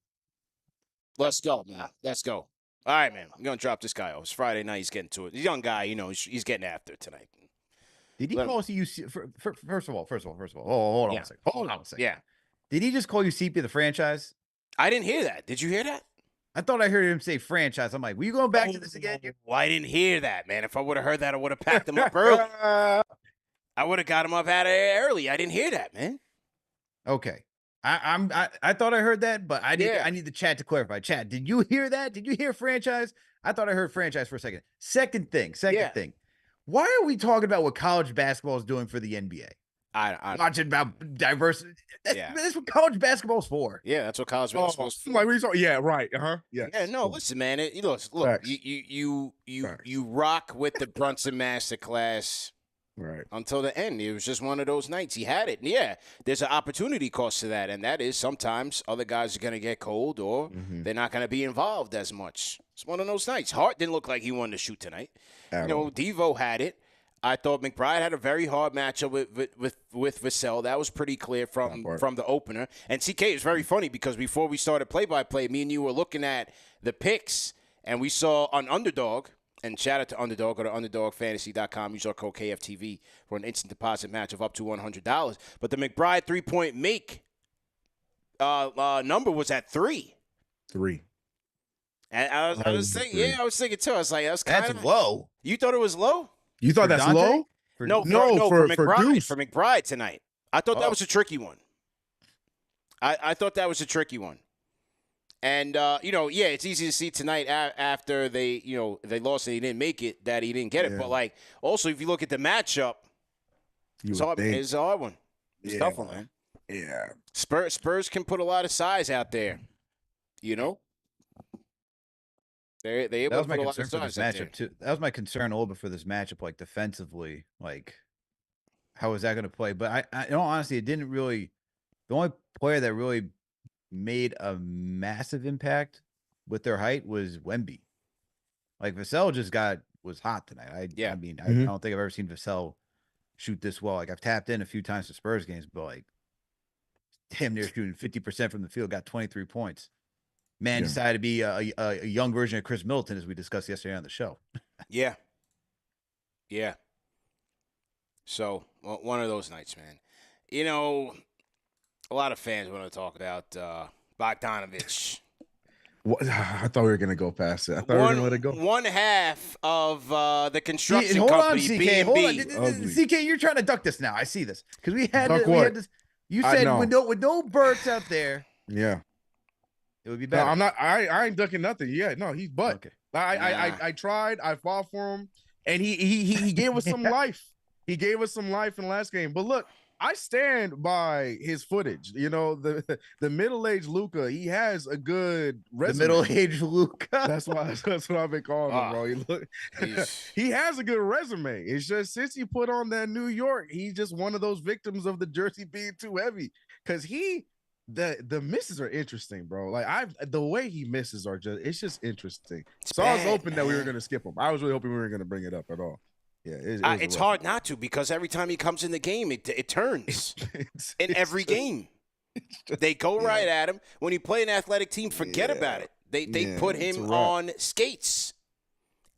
Let's go, man. Let's go. All right, man. I'm going to drop this guy off. It's Friday night. He's getting to it. He's a young guy, you know, he's getting after it tonight. Did he call you? First of all, hold on a second. Hold on a second. Yeah. Did he just call you CP The Franchise? I didn't hear that. Did you hear that? I thought I heard him say franchise. I'm like, were you going back to this again? Well, I didn't hear that, man. If I would have heard that, I would have packed him up early. I would have got him up out of there early. I didn't hear that, man. Okay. I thought I heard that, but I need the chat to clarify. Chat, did you hear that? Did you hear franchise? I thought I heard franchise for a second. Second thing. Why are we talking about what college basketball is doing for the NBA? I watching about diversity. That's what college basketball is for. Yeah, that's what college basketball is for. Like, yeah, right. Yeah. No, listen, man. Look, you rock with the Brunson masterclass. Right. Until the end. It was just one of those nights. He had it. And yeah, there's an opportunity cost to that. And that is sometimes other guys are going to get cold or they're not going to be involved as much. It's one of those nights. Hart didn't look like he wanted to shoot tonight. Devo had it. I thought McBride had a very hard matchup with Vassell. That was pretty clear from the opener. And CK is very funny because before we started play-by-play, me and you were looking at the picks, and we saw on Underdog. And shout out to Underdog. Go to UnderdogFantasy.com. Use our code KFTV for an instant deposit match of up to $100. But the McBride three-point make number was at 3. 3. And I was thinking, I was thinking too. I was like, that's low. You thought it was low? You thought that's low? For McBride. Deuce. For McBride tonight. I thought that was a tricky one. I thought that was a tricky one. And, it's easy to see tonight after they lost and he didn't make it, that he didn't get it. But, also, if you look at the matchup, it's a hard one. It's a tough one, man. Yeah. Spurs can put a lot of size out there, you know? They able to put a lot of size out there. Too. That was my concern a little bit for this matchup, defensively. How is that going to play? But I in all honesty, it didn't really – the only player that really – made a massive impact with their height was Wemby. Like Vassell was hot tonight. I mean, I don't think I've ever seen Vassell shoot this well. Like I've tapped in a few times to Spurs games, but like damn near shooting 50% from the field, got 23 points. Man decided to be a young version of Chris Middleton, as we discussed yesterday on the show. Yeah. Yeah. So, one of those nights, man. You know, a lot of fans want to talk about Bogdanovich. I thought we were going to go past it. I thought we were going to let it go. One half of the construction hold company, on, CK. B&B. Hold on. CK, you're trying to duck this now. I see this. Because we had this. You said with no birds out there. Yeah. It would be better. No, I'm not. I ain't ducking nothing. Yeah, no, he's butt. Okay. I tried. I fought for him, and he gave us some life. He gave us some life in the last game. But look, I stand by his footage. You know, the middle-aged Luka, he has a good resume. The middle-aged Luka. That's what I've been calling him, bro. He has a good resume. It's just since he put on that New York, he's just one of those victims of the jersey being too heavy. Because the misses are interesting, bro. Like the way he misses are it's just interesting. So I was hoping that we were gonna skip him. I was really hoping we weren't gonna bring it up at all. Yeah, it's hard not to, because every time he comes in the game, it turns. In every game. They go right at him. When you play an athletic team, forget about it. They put him on skates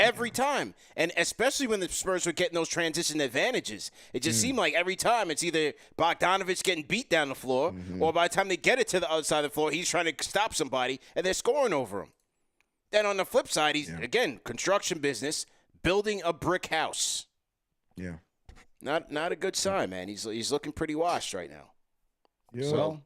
every time. And especially when the Spurs were getting those transition advantages. It just seemed like every time it's either Bogdanovich getting beat down the floor, or by the time they get it to the other side of the floor, he's trying to stop somebody, and they're scoring over him. Then on the flip side, he's, again, construction business, building a brick house. Yeah. Not a good sign, man. He's looking pretty washed right now. Yeah. So,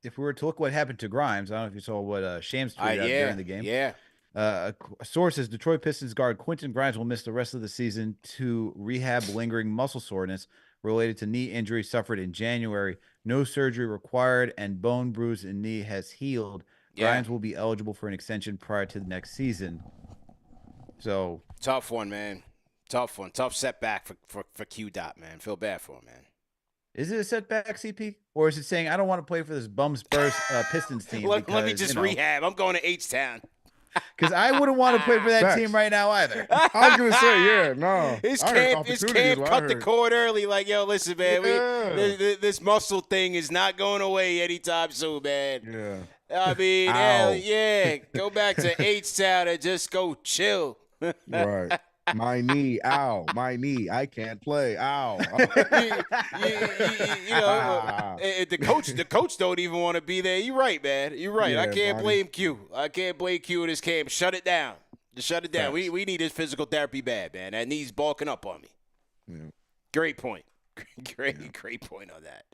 if we were to look what happened to Grimes, I don't know if you saw what Shams tweeted out during the game. Yeah. A source says Detroit Pistons guard Quentin Grimes will miss the rest of the season to rehab lingering muscle soreness related to knee injury suffered in January. No surgery required, and bone bruise in knee has healed. Grimes will be eligible for an extension prior to the next season. So tough one, man. Tough one. Tough setback for Q Dot, man. Feel bad for him, man. Is it a setback, CP? Or is it saying, I don't want to play for this bum Spurs Pistons team? Let me just rehab. I'm going to H-Town. Because I wouldn't want to play for that team right now either. I was going to say, no. His camp cut the cord early. Like, yo, listen, man. This muscle thing is not going away anytime soon, man. Yeah. I mean, go back to H-Town and just go chill. Right. My knee, ow. My knee, I can't play, ow. The coach don't even want to be there. You're right, man. You're right. I can't blame Q. I can't blame Q in this camp. Shut it down. Just shut it down. We need his physical therapy bad, man. That knee's bulking up on me. Yeah. Great point. Great point on that.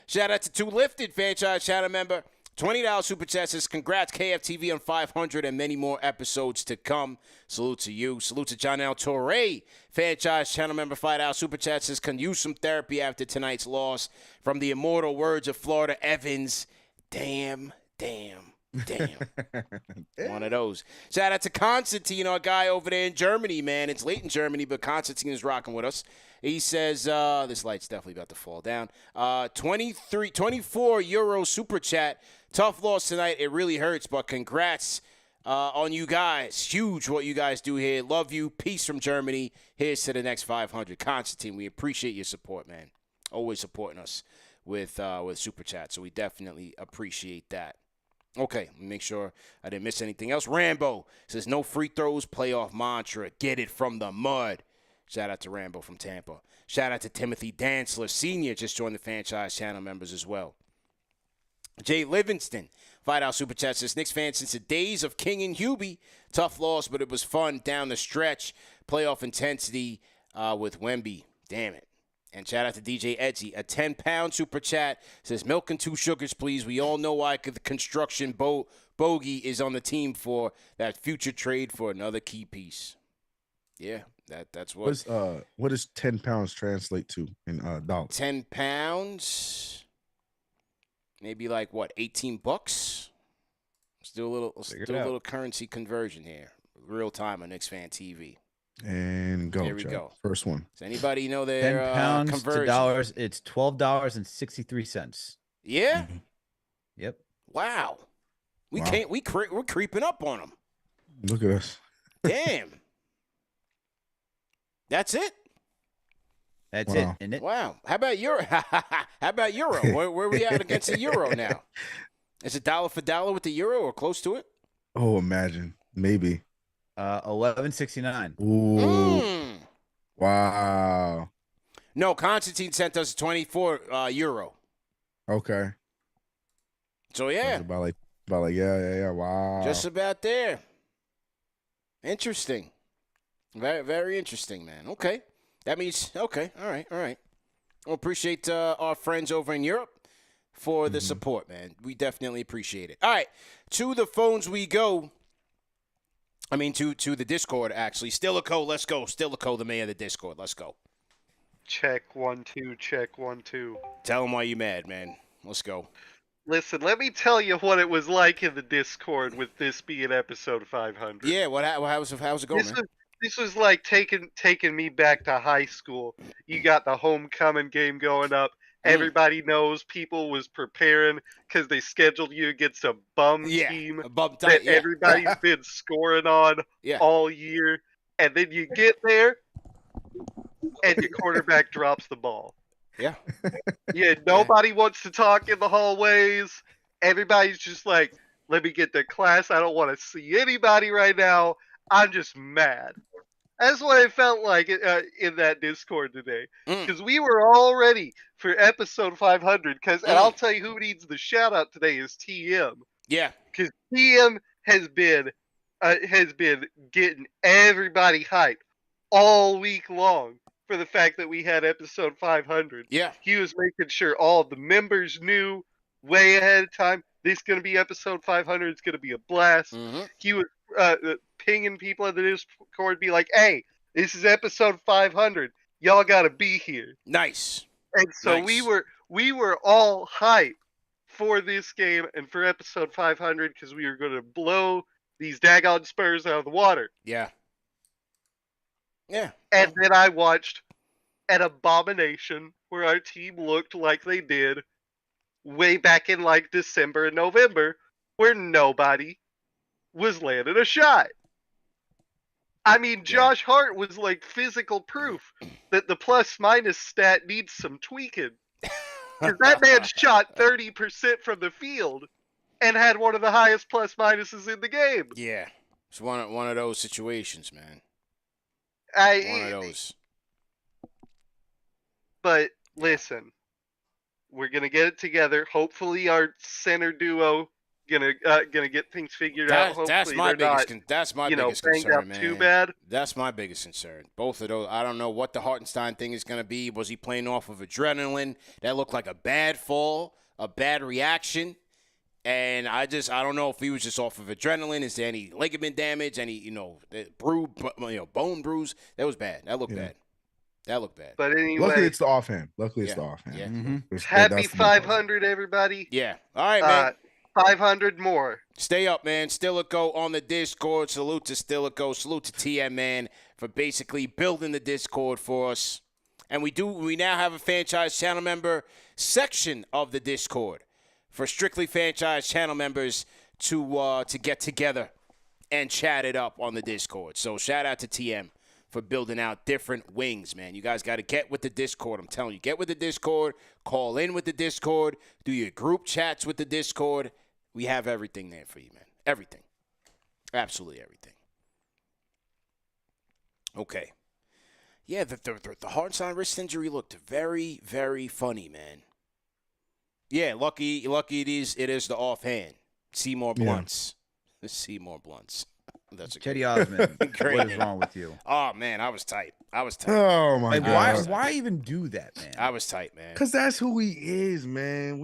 Shout out to Two Lifted, franchise channel member. $20 Super Chat says, congrats, KFTV, on 500 and many more episodes to come. Salute to you. Salute to John L. Torre, franchise channel member. $5 Super Chat says, can use some therapy after tonight's loss. From the immortal words of Florida Evans, damn. One of those. Shout out to Constantine, our guy over there in Germany, man. It's late in Germany, but Constantine is rocking with us. He says, this light's definitely about to fall down. 24 euro Super Chat. Tough loss tonight. It really hurts, but congrats on you guys. Huge what you guys do here. Love you. Peace from Germany. Here's to the next 500. Constantine, we appreciate your support, man. Always supporting us with Super Chat, so we definitely appreciate that. Okay, make sure I didn't miss anything else. Rambo says, no free throws, playoff mantra. Get it from the mud. Shout out to Rambo from Tampa. Shout out to Timothy Dantzler Sr. Just joined the franchise channel members as well. Jay Livingston, $5 Super Chat says, Knicks fan since the days of King and Hubie. Tough loss, but it was fun down the stretch. Playoff intensity with Wemby. Damn it. And shout out to DJ Edgy. A 10-pound Super Chat says, milk and 2 sugars, please. We all know why the construction bogey is on the team for that future trade for another key piece. Yeah, that's what. What does 10 pounds translate to in dollars? 10 pounds, maybe like what, $18? Let's do a little currency conversion here, real time on Knicks Fan TV. And go. There we go. First one. Does anybody know their 10 pounds conversion? to dollars? It's $12.63. Yeah. Mm-hmm. Yep. Wow. We're creeping up on them. Look at us. Damn. That's it? That's Wow. it, isn't it? Wow. How about Euro? How about Euro? Where we at against the Euro now? Is it dollar for dollar with the Euro or close to it? Oh, imagine. Maybe. 11.69. Ooh. Wow. No, Constantine sent us 24 Euro. Okay. So yeah, About like yeah. Wow. just about there. Interesting. Very, very interesting, man. Okay. That means, okay. All right. Well, appreciate our friends over in Europe for the support, man. We definitely appreciate it. All right. To the phones we go. I mean, to the Discord, actually. Stilicho, let's go. Stilicho, the mayor of the Discord. Let's go. Check 1 2. Check 1 2. Tell him why you mad, man. Let's go. Listen, let me tell you what it was like in the Discord with this being episode 500. Yeah, how's it going, man? This was like taking me back to high school. You got the homecoming game going up. Everybody knows people was preparing because they scheduled you against a bum team that everybody's been scoring on all year. And then you get there, and your quarterback drops the ball. Yeah. Nobody wants to talk in the hallways. Everybody's just like, let me get to class. I don't want to see anybody right now. I'm just mad. That's what it felt like in that Discord today. Because we were all ready for episode 500. And I'll tell you who needs the shout out today is TM. Yeah. Because TM has been getting everybody hyped all week long for the fact that we had episode 500. Yeah. He was making sure all the members knew way ahead of time. This is going to be episode 500. It's going to be a blast. He was pinging people in the Discord, be like, hey, this is episode 500. Y'all got to be here. Nice. And so we were all hyped for this game and for episode 500 because we were going to blow these daggone Spurs out of the water. Yeah. Yeah. And then I watched an abomination where our team looked like they did way back in like December and November, where nobody was landing a shot. I mean, Josh Hart was like physical proof that the plus-minus stat needs some tweaking. Because that man shot 30% from the field and had one of the highest plus-minuses in the game. Yeah. It's one of those situations, man. One of those. But listen, we're gonna get it together. Hopefully, our center duo gonna get things figured out. Hopefully that's my biggest concern, man. Too bad. That's my biggest concern. Both of those. I don't know what the Hartenstein thing is gonna be. Was he playing off of adrenaline? That looked like a bad fall, a bad reaction. And I don't know if he was just off of adrenaline. Is there any ligament damage? Any, bone bruise? That was bad. That looked bad. That looked bad. But anyway, luckily it's the offhand. Yeah. Happy 500, everybody. Yeah. All right, man. 500 more. Stay up, man. Stilicho on the Discord. Salute to Stilicho. Salute to TM, man, for basically building the Discord for us. And we now have a franchise channel member section of the Discord for strictly franchise channel members to get together and chat it up on the Discord. So shout out to TM for building out different wings, man. You guys got to get with the Discord. I'm telling you, get with the Discord. Call in with the Discord. Do your group chats with the Discord. We have everything there for you, man. Everything. Absolutely everything. Okay. Yeah, the Hartenstein wrist injury looked very, very funny, man. Yeah, lucky it is the offhand. Seymour Blunts. Yeah. Seymour Blunts. That's a Chetty Osman. What is wrong with you? Oh man, I was tight. Oh my God. Why even do that, man? I was tight, man. Because that's who he is, man.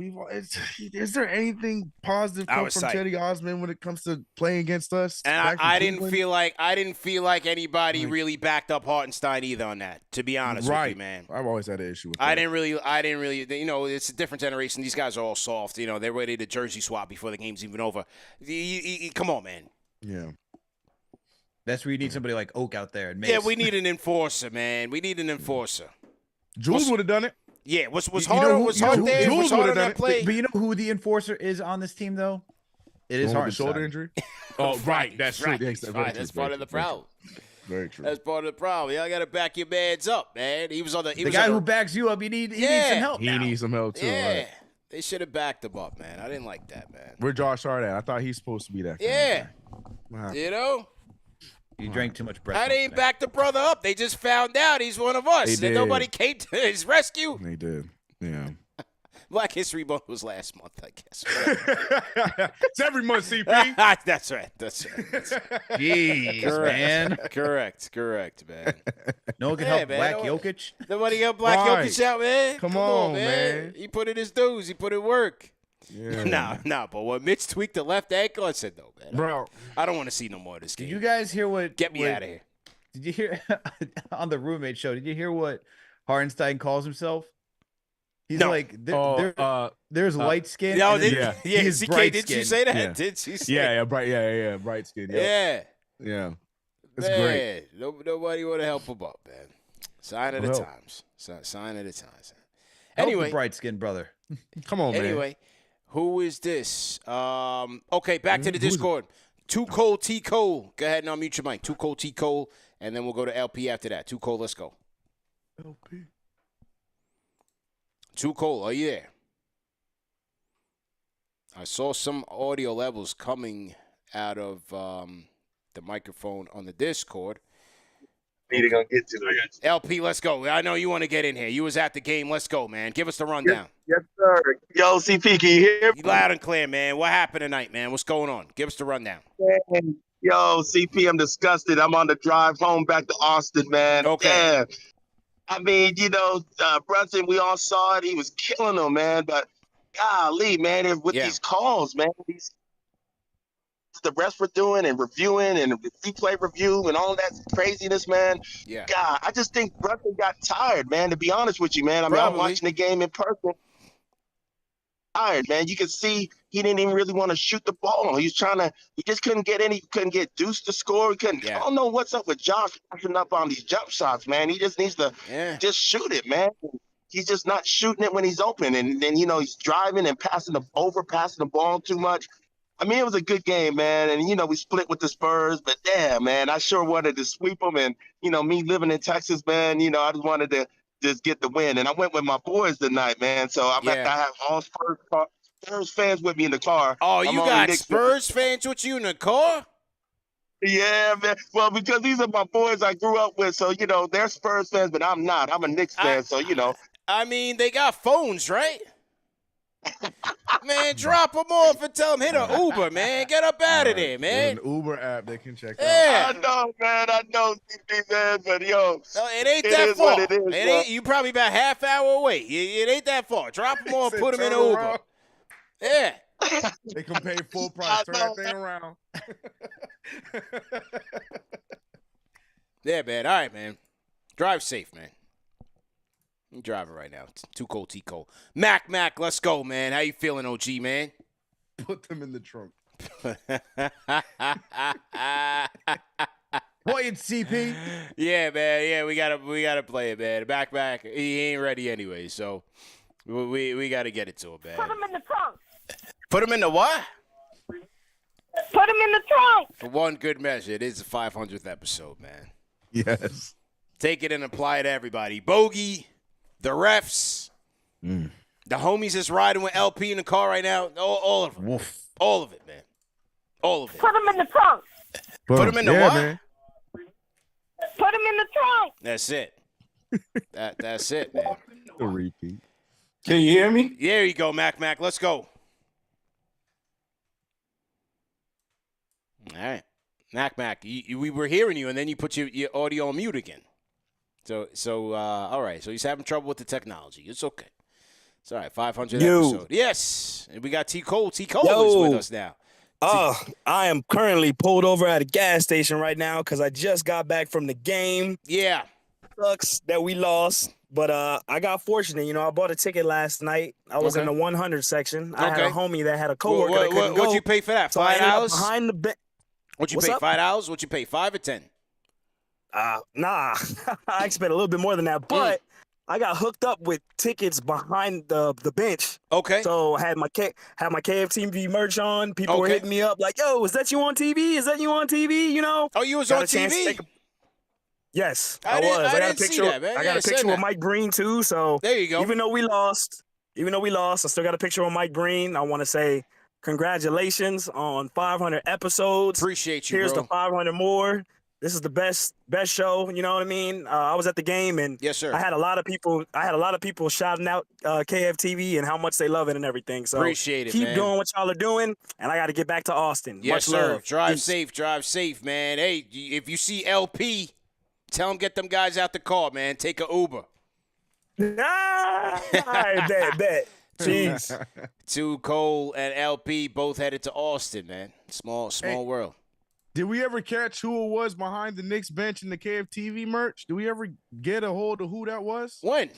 Is there anything positive come from Chetty Osman when it comes to playing against us? And I didn't feel like anybody really backed up Hartenstein either on that. To be honest with you, man. I've always had an issue with that. I didn't really. It's a different generation. These guys are all soft. They're ready to jersey swap before the game's even over. Come on, man. Yeah. That's where you need somebody like Oak out there. Yeah, we need an enforcer, man. We need an enforcer. Jules would have done it. Yeah, was hard. Was hard there. Was hard on that play. But you know who the enforcer is on this team, though? It is Hartenstein. Shoulder injury. Oh, right. That's true. Right. That's very Right. true, That's very part of true, the problem. Very true. That's part of the problem. Y'all got to back your mans up, man. He was on the. The guy who backs you up, he needs some help. He needs some help too. Yeah. Right. They should have backed him up, man. I didn't like that, man. Where Josh Hart at? I thought he's supposed to be that. Yeah. Wow. You know? You drank too much breath. I didn't back the brother up. They just found out he's one of us. They And did. nobody came to his rescue. They did. Yeah. Black History Month was last month, I guess. It's every month, CP. That's right. That's right. Jeez, man. Correct, man. No one can Yeah, help man, Black no- Jokic. Nobody helped Black Right. Jokic out, man. Come on, man. He put in his dues. He put in work. Yeah. Nah. But when Mitch tweaked the left ankle, I said, no, man. Bro. I don't want to see no more of this game. Did you guys hear what? Get me what- out of here. Did you hear on the roommate show? Did you hear what Hartenstein calls himself? He's No. like, there's light skin. No, and then he's CK, bright did you skin. say that? Yeah. Did you say Yeah, bright skin. Yeah. Yeah. It's man, great. Nobody want to help him up, man. Sign of the Well. times. Sign of the times. Help Anyway, the bright skin brother. Come on, man. Anyway, who is this? Okay, back to the Who is it? Discord. Too Cold T Cole. Go ahead and unmute your mic. Too Cold T Cole, and then we'll go to LP after that. Too Cold, let's go. LP. Too Cold, are you there? I saw some audio levels coming out of the microphone on the Discord. Gonna get to it. LP, let's go. I know you want to get in here. You was at the game. Let's go, man. Give us the rundown. Yes, sir. Yo, CP, can you hear You loud and clear, man. What happened tonight, man? What's going on? Give us the rundown. me? Yo, CP, I'm disgusted. I'm on the drive home back to Austin, man. Okay. Yeah. I mean, Brunson, we all saw it. He was killing them, man. But golly, man, with these calls, man, the refs were doing and reviewing and replay review and all that craziness, man. Yeah. God, I just think Brunson got tired, man, to be honest with you, man. I mean, I'm Probably. watching the game in person. Tired, man. You could see he didn't even really want to shoot the ball. He just couldn't get Deuce to score. I don't know what's up with Josh pushing up on these jump shots, man. He just needs to just shoot it, man. He's just not shooting it when he's open. And then, he's driving and passing the ball too much. I mean, it was a good game, man. And, we split with the Spurs, but damn, man, I sure wanted to sweep them. And, me living in Texas, man, I just wanted to just get the win. And I went with my boys tonight, man. So I have all Spurs fans with me in the car. Oh, you got Spurs fans with you in the car? Yeah, man. Well, because these are my boys I grew up with. So, they're Spurs fans, but I'm not. I'm a Knicks fan. So, I mean, they got phones, right? Man, drop them off and tell them hit an Uber, man. Get up out of there, man. There's an Uber app they can check out. Yeah. I know, man. I know, CP, man. But, yo. No, it ain't it that is far. what it is, You probably about half hour away. It ain't that far. Drop them off, put them in an Uber. Around. Yeah. They can pay full price. Turn that thing around. Yeah, man. All right, man. Drive safe, man. I'm driving right now. It's too cold, T-Cold. Mac, let's go, man. How you feeling, OG, man? Put them in the trunk. Boy, it's CP. Yeah, man. Yeah, we gotta play it, man. Back. He ain't ready anyway, so we gotta get it to him, man. Put him in the trunk. Put him in the what? Put him in the trunk. For one good measure, it is the 500th episode, man. Yes. Take it and apply it to everybody. Bogey, the refs, the homies that's riding with LP in the car right now. All of them. Woof. All of it, man. All of it. Put him in the trunk. Put him in the what? Man. Put him in the trunk. That's it. That's it, man. A repeat. Can you hear me? There you go, Mac. Let's go. All right. Mac, we were hearing you, and then you put your audio on mute again. So all right. So he's having trouble with the technology. It's okay. It's all right. 500 episode. Yes. And we got T. Cole. T. Cole is with us now. I am currently pulled over at a gas station right now because I just got back from the game. Yeah. Sucks that we lost, but I got fortunate. I bought a ticket last night. I was in the 100 section. I had a homie that had a coworker that couldn't go. What'd you pay for that? So I ended up $5? behind the bench. What'd you What's pay? up? $5? What'd you pay? 5 or 10? Nah, I expect a little bit more than that, but I got hooked up with tickets behind the bench. Okay. So I had my KFTV merch on. People were hitting me up like, "Yo, is that you on TV? Is that you on TV?" You know? Oh, you was on TV? Yes, I was. I got a didn't see picture. that, man. I got a picture with Mike Green too. So there you go. Even though we lost, I still got a picture with Mike Green. I want to say congratulations on 500 episodes. Appreciate you, Here's bro. the 500 more. This is the best show. You know what I mean? I was at the game, and yes, sir. I had a lot of people shouting out KFTV and how much they love it and everything. So appreciate it. Keep man. doing what y'all are doing, and I got to get back to Austin. Yes, much sir. Love. Drive Peace. safe, man. Hey, if you see LP, tell him get them guys out the car, man. Take a Uber. Bet. Jeez. Too Cole and LP both headed to Austin, man. Small world. Did we ever catch who it was behind the Knicks bench in the KFTV merch? Did we ever get a hold of who that was? When?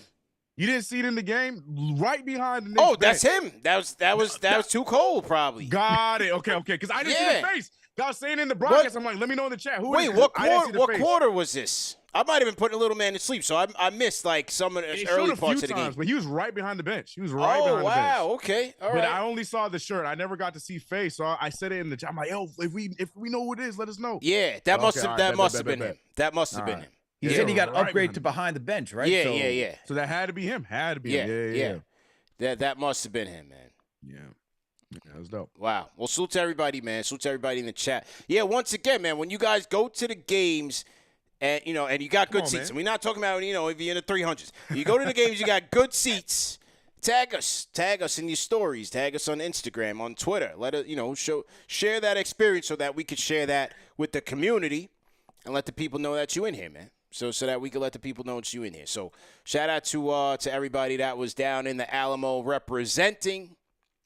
You didn't see it in the game? Right behind the Knicks bench. That's him. That was Too Cold, probably. Got it. Okay. Because I didn't see the face. I was saying in the broadcast, I'm like, let me know in the chat. Wait, what quarter was this? I might have been putting a little man to sleep, so I missed like some of the early parts of the game. But he was right behind the bench. He was right behind the bench. Oh, wow. Okay. All right. But I only saw the shirt. I never got to see face, so I said it in the chat. I'm like, yo, if we know who it is, let us know. Yeah, that must have been him. That must have been him. He said he got upgraded to behind the bench, right? Yeah. So that had to be him. Yeah. That must have been him, man. Yeah, that was dope. Wow. Well, salute to everybody, man. Salute to everybody in the chat. Yeah, once again, man, when you guys go to the games and you got good seats, and we're not talking about, if you're in the 300s. You go to the games, you got good seats. Tag us in your stories. Tag us on Instagram, on Twitter. Let us, share that experience so that we could share that with the community and let the people know that you in here, man. So that we can let the people know it's you in here. So shout out to everybody that was down in the Alamo representing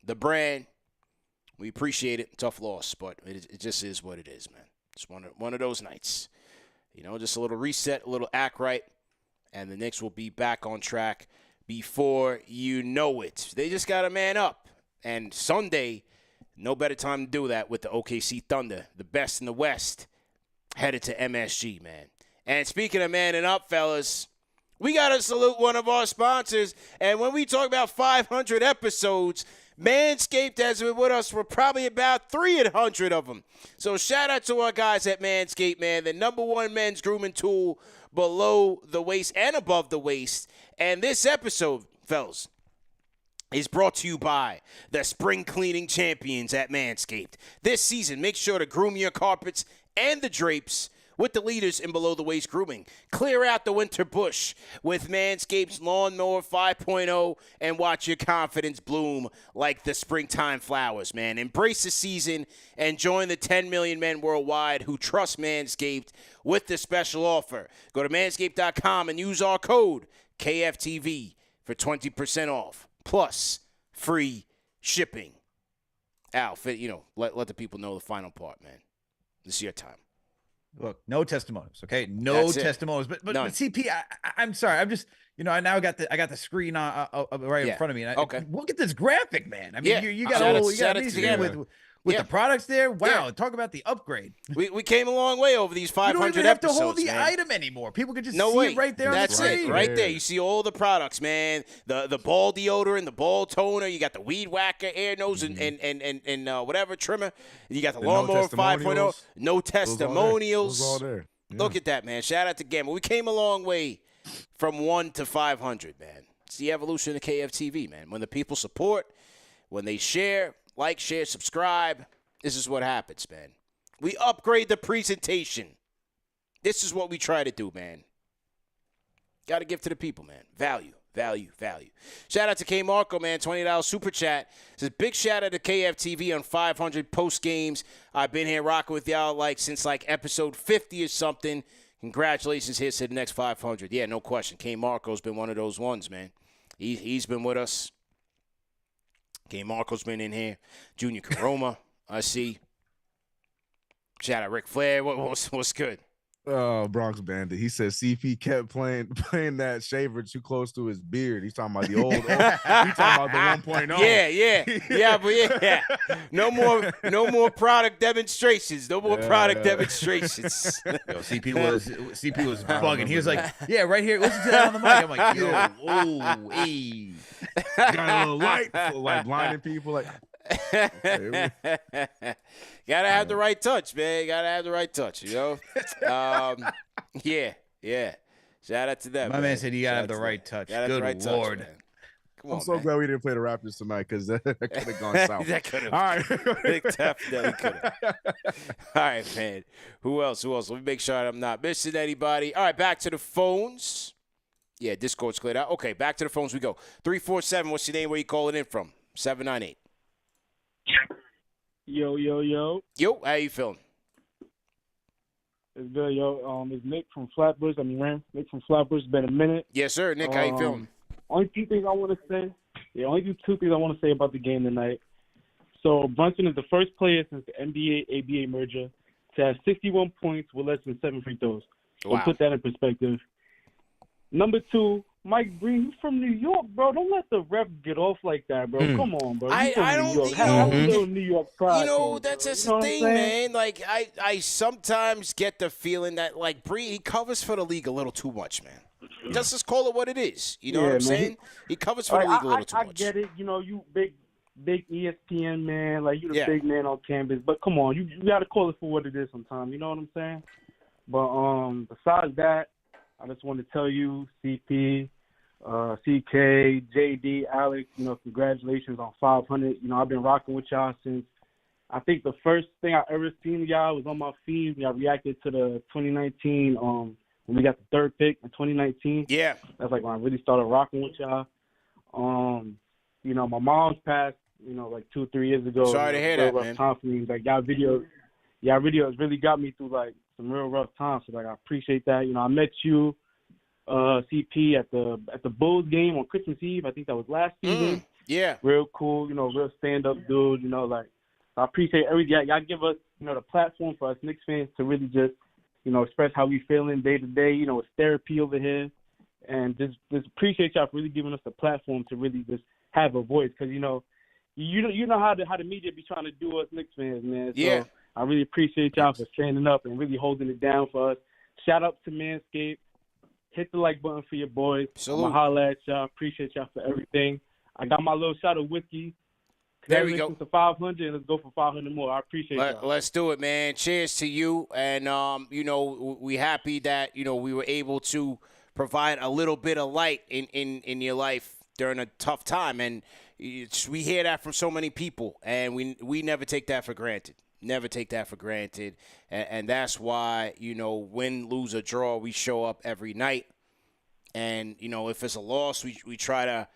the brand. We appreciate it. Tough loss, but it just is what it is, man. It's one of those nights. Just a little reset, a little act right, and the Knicks will be back on track before you know it. They just got to man up. And Sunday, no better time to do that with the OKC Thunder, the best in the West, headed to MSG, man. And speaking of manning up, fellas, we got to salute one of our sponsors. And when we talk about 500 episodes, Manscaped has been with us for probably about 300 of them. So shout out to our guys at Manscaped, man, the #1 men's grooming tool below the waist and above the waist. And this episode, fellas, is brought to you by the spring cleaning champions at Manscaped. This season, make sure to groom your carpets and the drapes with the leaders in below-the-waist grooming. Clear out the winter bush with Manscaped's Lawnmower 5.0 and watch your confidence bloom like the springtime flowers, man. Embrace the season and join the 10 million men worldwide who trust Manscaped with this special offer. Go to manscaped.com and use our code KFTV for 20% off, plus free shipping. Al, let the people know the final part, man. This is your time. Look, no testimonials, okay? No testimonials. But CP, I'm sorry. I'm just, I now got the screen right in front of me. And look at this graphic, man. I mean, you got with the products there. Wow, talk about the upgrade. We came a long way over these 500 episodes. You don't even have to hold the item anymore. People can just see it right there on the screen. That's it, right there. You see all the products, man. The ball deodorant, the ball toner. You got the weed whacker, air nose, and whatever trimmer. You got the lawnmower 5.0. No testimonials. All there. Yeah. Look at that, man. Shout out to Gamba. We came a long way from 1 to 500, man. It's the evolution of KFTV, man. When the people support, when they share, like, share, subscribe, this is what happens, man. We upgrade the presentation. This is what we try to do, man. Got to give to the people, man. Value. Shout out to K Marco, man. $20 super chat. Says big shout out to KFTV on 500 post games. I've been here rocking with y'all since episode 50 or something. Congratulations, here's to the next 500. Yeah, no question. K Marco's been one of those ones, man. He's been with us. K Marco's been in here. Junior Karoma, I see. Shout out Ric Flair. What's good? Bronx Bandit. He said CP kept playing that shaver too close to his beard. He's talking about the old. He's talking about the 1.0. Yeah. No more product demonstrations. No more product demonstrations. Yo, CP was bugging. He was like, "Yeah, right here. Listen to that on the mic." I'm like, "Yo, oh, hey." Got a little light, like blinding people. Like, okay. Gotta have the right touch, man. Gotta have the right touch, you know. Yeah. Shout out to them. My man said you gotta have the right touch. Good Lord. Touch, I'm so glad we didn't play the Raptors tonight because that could have gone south. That could have. All right. It definitely could have. All right, man. Who else? Let me make sure I'm not missing anybody. All right, back to the phones. Yeah, Discord's cleared out. Okay, back to the phones we go. 347, what's your name? Where you calling in from? 798. Yo. Yo, how you feeling? It's good, yo. It's Nick from Flatbush. Nick from Flatbush. It's been a minute. Yes, sir. Nick, how you feeling? Only two things I want to say. Only two things I want to say about the game tonight. So Brunson is the first player since the NBA-ABA merger to have 61 points with less than 7 free throws. So Wow. put that in perspective. Number two, Mike Breen, you from New York, bro. Don't let the ref get off like that, bro. Come on, bro. I don't New York. think- Have a little New York pride. You know, to you, that's bro. just You know the what thing, I'm saying? man. Like, I sometimes get the feeling that, like, Bree, he covers for the league a little too much, man. Just call it what it is. You know what I'm man. saying? He covers for the league a little too I much. get it. You know, you big ESPN man. Like, you the Yeah. big man on campus. But come on, you got to call it for what it is sometimes. You know what I'm saying? But besides that, I just want to tell you, CP, CK, JD, Alex, you know, congratulations on 500. You know, I've been rocking with y'all since, I think the first thing I ever seen y'all was on my feed. Y'all reacted to the 2019, when we got the third pick in 2019. Yeah. That's like when I really started rocking with y'all. You know, my mom's passed, you know, like 2 or 3 years ago. Sorry to hear that, man. Time for me. Like, y'all videos really got me through, like, some real rough times. So, like, I appreciate that. You know, I met you, CP, at the Bulls game on Christmas Eve. I think that was last season. Yeah. Real cool, you know, real stand-up dude, you know, like, I appreciate everything. Y'all give us, you know, the platform for us Knicks fans to really just, you know, express how we feeling day to day. You know, it's therapy over here. And just appreciate y'all for really giving us the platform to really just have a voice. Because, you know how the media be trying to do us Knicks fans, man. So Yeah. I really appreciate y'all for standing up and really holding it down for us. Shout out to Manscaped. Hit the like button for your boys. Salute. I'm going to holler at y'all. Appreciate y'all for everything. I got my little shot of whiskey. There we go. To 500, and let's go for 500 more. I appreciate y'all. Let's do it, man. Cheers to you. And, you know, we happy that, you know, we were able to provide a little bit of light in your life during a tough time. And we hear that from so many people, and we never take that for granted. Never take that for granted. And that's why, you know, win, lose, or draw, we show up every night. And, you know, if it's a loss, we try to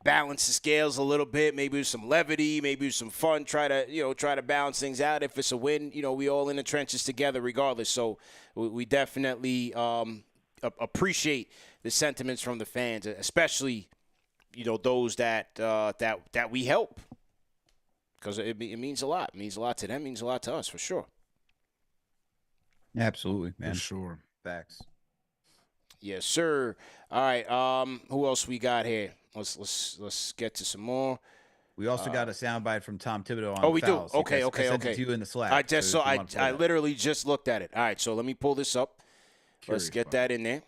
balance the scales a little bit, maybe with some levity, maybe with some fun, try to balance things out. If it's a win, you know, we all in the trenches together regardless. So we definitely appreciate the sentiments from the fans, especially, you know, those that we help, because it means a lot. It means a lot to them, it means a lot to us, for sure. Absolutely, man. For sure. Facts. Yes, sir. All right, who else we got here? Let's get to some more. We also got a soundbite from Tom Thibodeau on Oh, we fouls. do. Okay. I sent it to you in the Slack. I just so saw. if you want to play I that. literally just looked at it. All right, so let me pull this up. Let's get that in there.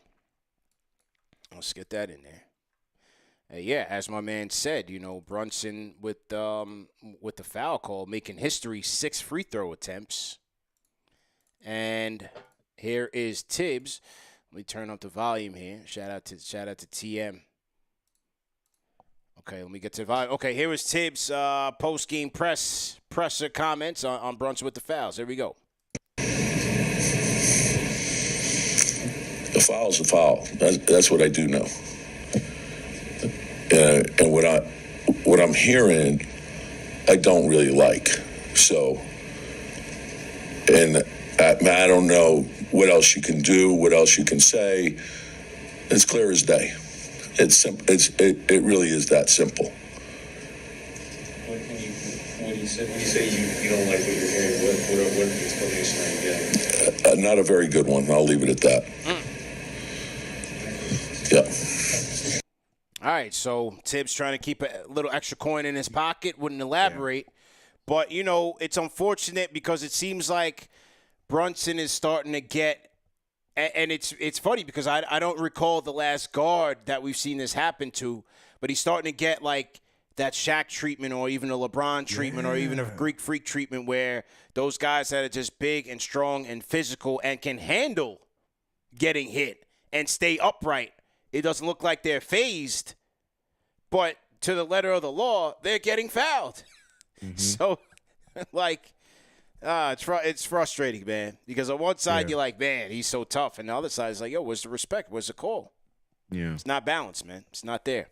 Yeah, as my man said, you know, Brunson with the foul call, making history, 6 free throw attempts. And here is Thibs. Let me turn up the volume here. Shout out to TM. Okay, let me get to the volume. Okay, here is Thibs' post-game presser comments on Brunson with the fouls. Here we go. A foul's a foul. That's what I do know. And what I'm hearing, I don't really like. So, and I don't know what else you can do, what else you can say. It's clear as day. It's simple. It really is that simple. What do you you say you don't like what you're hearing, what explanation are you getting? Not a very good one. I'll leave it at that. Yeah. All right, so Thibs trying to keep a little extra coin in his pocket, wouldn't elaborate. But, you know, it's unfortunate because it seems like Brunson is starting to get – and it's funny because I don't recall the last guard that we've seen this happen to, but he's starting to get like that Shaq treatment or even a LeBron treatment or even a Greek Freak treatment where those guys that are just big and strong and physical and can handle getting hit and stay upright. It doesn't look like they're phased, but to the letter of the law, they're getting fouled. So, like, it's frustrating, man. Because on one side, you're like, man, he's so tough. And the other side is like, yo, where's the respect? Where's the call? Yeah. It's not balanced, man. It's not there.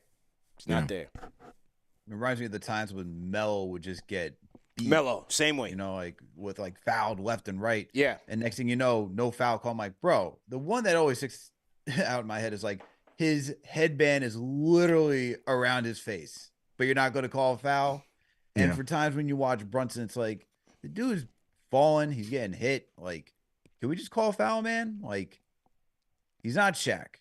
It's not there. It reminds me of the times when Melo would just get beat. Melo, same way. You know, like with like fouled left and right. Yeah. And next thing you know, no foul call. I'm like, bro, the one that always sticks out in my head is like his headband is literally around his face, but you're not going to call a foul. And for times when you watch Brunson, it's like the dude's falling, he's getting hit. Like, can we just call a foul, man? Like, he's not Shaq.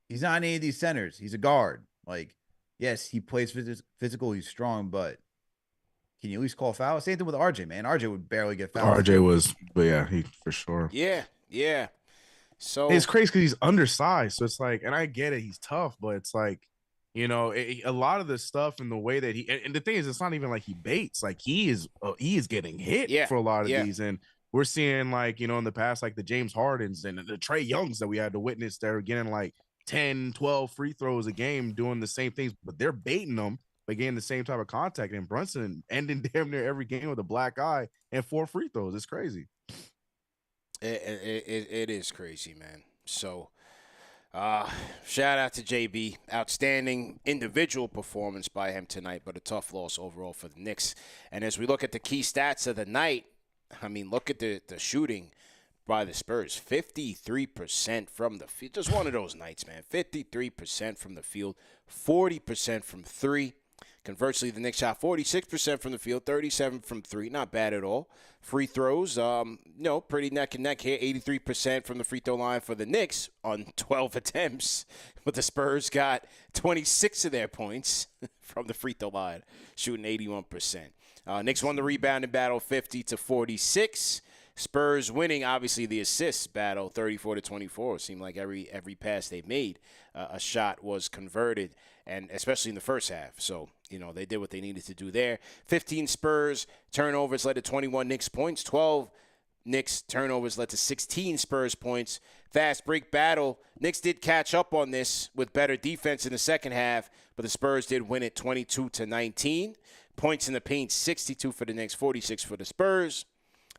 He's not any of these centers. He's a guard. Like, yes, he plays physical. He's strong, but can you at least call a foul? Same thing with RJ, man. RJ would barely get fouled. RJ was, but yeah, he for sure. Yeah. So it's crazy because he's undersized. So it's like, and I get it, he's tough, but it's like, you know, a lot of the stuff and the way that and the thing is, it's not even like he baits. Like he is getting hit for a lot of these, and we're seeing like, you know, in the past, like the James Hardens and the Trae Youngs that we had to witness, they're getting like 10, 12 free throws a game, doing the same things, but they're baiting them, but getting the same type of contact. And Brunson ending damn near every game with a black eye and 4 free throws. It's crazy. It is crazy, man. So. Shout out to JB. Outstanding individual performance by him tonight, but a tough loss overall for the Knicks. And as we look at the key stats of the night, I mean, look at the shooting by the Spurs. 53% from the field. Just one of those nights, man. 53% from the field, 40% from three. Conversely, the Knicks shot 46% from the field, 37% from three. Not bad at all. Free throws, pretty neck and neck here. 83% from the free throw line for the Knicks on 12 attempts. But the Spurs got 26 of their points from the free throw line, shooting 81%. Knicks won the rebounding battle 50-46. Spurs winning, obviously, the assists battle 34-24. It seemed like every pass they made, a shot was converted, and especially in the first half. So, you know, they did what they needed to do there. 15 Spurs turnovers led to 21 Knicks points. 12 Knicks turnovers led to 16 Spurs points. Fast break battle. Knicks did catch up on this with better defense in the second half, but the Spurs did win it 22-19. Points in the paint, 62 for the Knicks, 46 for the Spurs.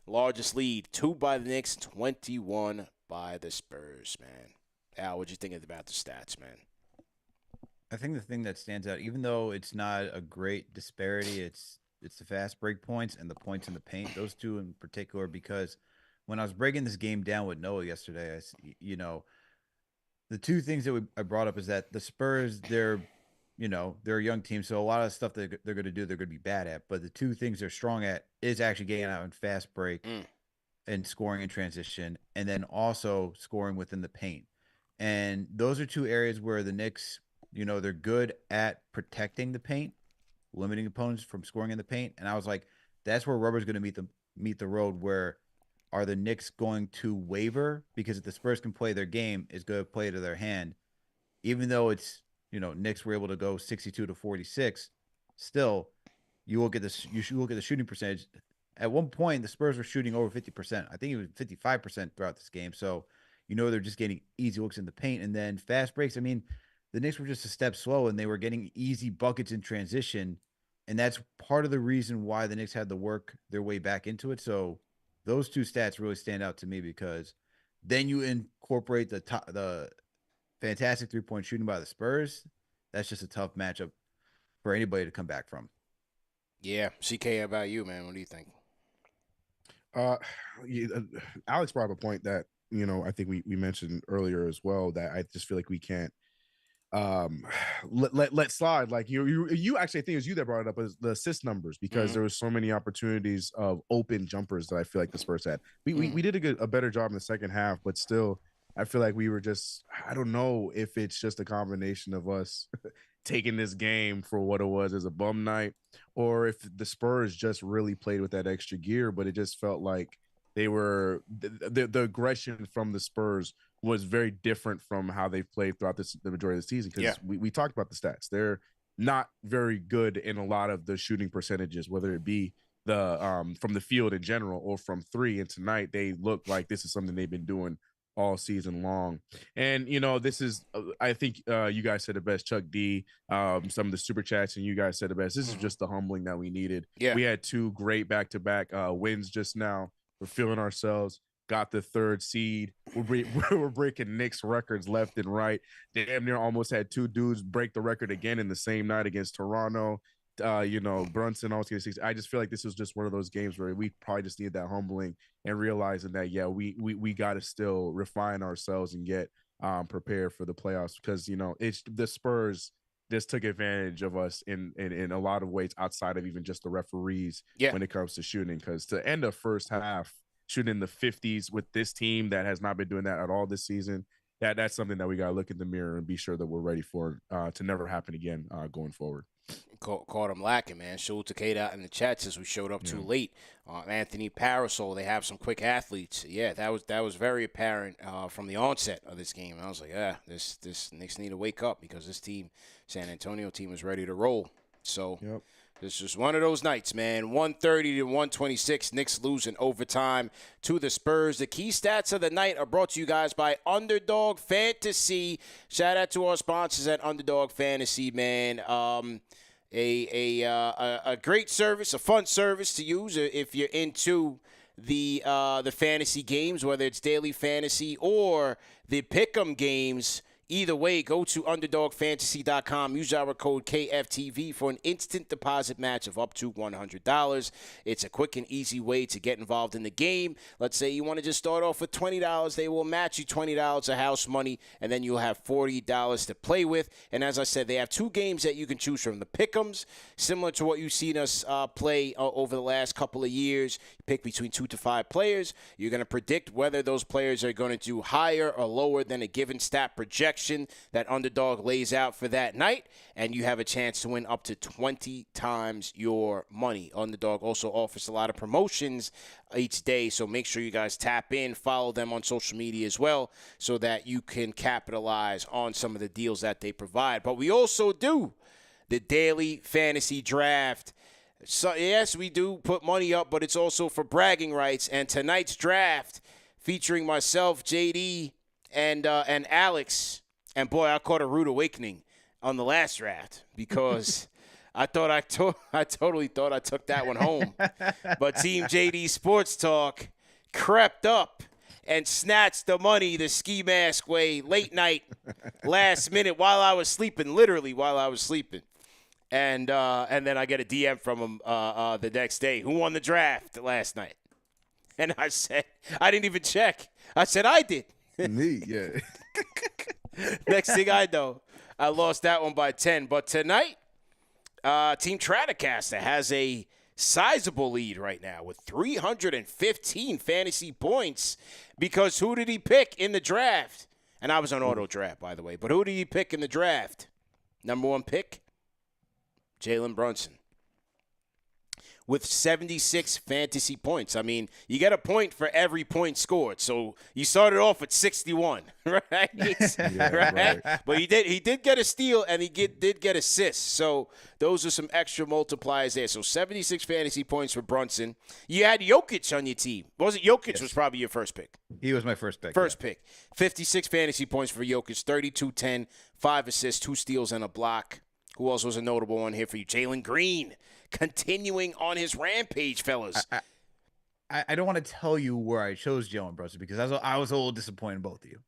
Largest lead, 2 by the Knicks, 21 by the Spurs, man. Al, what'd you think about the stats, man? I think the thing that stands out, even though it's not a great disparity, it's the fast break points and the points in the paint. Those two in particular, because when I was breaking this game down with Noah yesterday, the two things that I brought up is that the Spurs, they're a young team, so a lot of stuff that they're going to do, they're going to be bad at. But the two things they're strong at is actually getting out in fast break and scoring in transition, and then also scoring within the paint. And those are two areas where the Knicks, they're good at protecting the paint, limiting opponents from scoring in the paint. And I was like, that's where rubber's going to meet the road. Where are the Knicks going to waver? Because if the Spurs can play their game, it's going to play to their hand. Even though it's, Knicks were able to go 62-46, still, you look at the shooting percentage. At one point, the Spurs were shooting over 50%. I think it was 55% throughout this game. So, they're just getting easy looks in the paint. And then fast breaks. I mean, the Knicks were just a step slow, and they were getting easy buckets in transition. And that's part of the reason why the Knicks had to work their way back into it. So those two stats really stand out to me, because then you incorporate the fantastic three-point shooting by the Spurs. That's just a tough matchup for anybody to come back from. Yeah. CK, how about you, man? What do you think? Alex brought up a point that, I think we mentioned earlier as well, that I just feel like we can't let slide. Like you actually, I think it was you that brought it up as the assist numbers, because there was so many opportunities of open jumpers that I feel like the Spurs had. We did a better job in the second half, but still I feel like we were just, I don't know if it's just a combination of us taking this game for what it was as a bum night, or if the Spurs just really played with that extra gear. But it just felt like they were the aggression from the Spurs was very different from how they've played throughout the majority of the season. Because we talked about the stats. They're not very good in a lot of the shooting percentages, whether it be the from the field in general or from three. And tonight they look like this is something they've been doing all season long. And this is I think you guys said it best, Chuck D, some of the super chats, and you guys said it best. This is just the humbling that we needed. We had two great back-to-back wins just now. We're feeling ourselves. Got the third seed. We're breaking Knicks records left and right. Damn near almost had two dudes break the record again in the same night against Toronto. Brunson almost getting 6. I just feel like this was just one of those games where we probably just need that humbling and realizing that we got to still refine ourselves and get prepared for the playoffs, because it's the Spurs just took advantage of us in a lot of ways outside of even just the referees when it comes to shooting. Because to end the first half shooting in the 50s with this team that has not been doing that at all this season, that's something that we got to look in the mirror and be sure that we're ready for to never happen again going forward. Caught him lacking, man. Showed to Kate out in the chat says we showed up too late. Anthony Parasol, they have some quick athletes. Yeah, that was very apparent from the onset of this game. And I was like, this Knicks need to wake up, because this team, San Antonio team, is ready to roll. So this is one of those nights, man. 130 to 126. Knicks lose in overtime to the Spurs. The key stats of the night are brought to you guys by Underdog Fantasy. Shout out to our sponsors at Underdog Fantasy, man. A great service, a fun service to use if you're into the fantasy games, whether it's daily fantasy or the pick'em games. Either way, go to UnderdogFantasy.com. Use our code KFTV for an instant deposit match of up to $100. It's a quick and easy way to get involved in the game. Let's say you want to just start off with $20. They will match you $20 of house money, and then you'll have $40 to play with. And as I said, they have two games that you can choose from. The pick'ems, similar to what you've seen us play over the last couple of years. You pick between 2 to 5 players. You're going to predict whether those players are going to do higher or lower than a given stat projection that Underdog lays out for that night, and you have a chance to win up to 20 times your money. Underdog also offers a lot of promotions each day, so make sure you guys tap in, follow them on social media as well, so that you can capitalize on some of the deals that they provide. But we also do the daily fantasy draft. So yes, we do put money up, but it's also for bragging rights. And tonight's draft, featuring myself, JD, and Alex. And boy, I caught a rude awakening on the last draft, because I totally thought I took that one home. But Team JD Sports Talk crept up and snatched the money the ski mask way, late night, last minute, while I was sleeping, literally while I was sleeping. And then I get a DM from him the next day. Who won the draft last night? And I said, I didn't even check. I said, I did. Me, yeah. Next thing I know, I lost that one by 10. But tonight, Team Tratacaster has a sizable lead right now with 315 fantasy points, because who did he pick in the draft? And I was on auto draft, by the way. But who did he pick in the draft? Number 1 pick, Jalen Brunson, with 76 fantasy points. I mean, you get a point for every point scored. So you started off at 61, right? Right? But he did get a steal, and he did get assists. So those are some extra multipliers there. So 76 fantasy points for Brunson. You had Jokic on your team. Was it Jokic? Was probably your first pick? He was my first pick. First pick. 56 fantasy points for Jokic, 32-10, 5 assists, 2 steals, and a block. Who else was a notable one here for you? Jalen Green, continuing on his rampage, fellas. I don't want to tell you where I chose Jalen Brunson, because I was a little disappointed in both of you.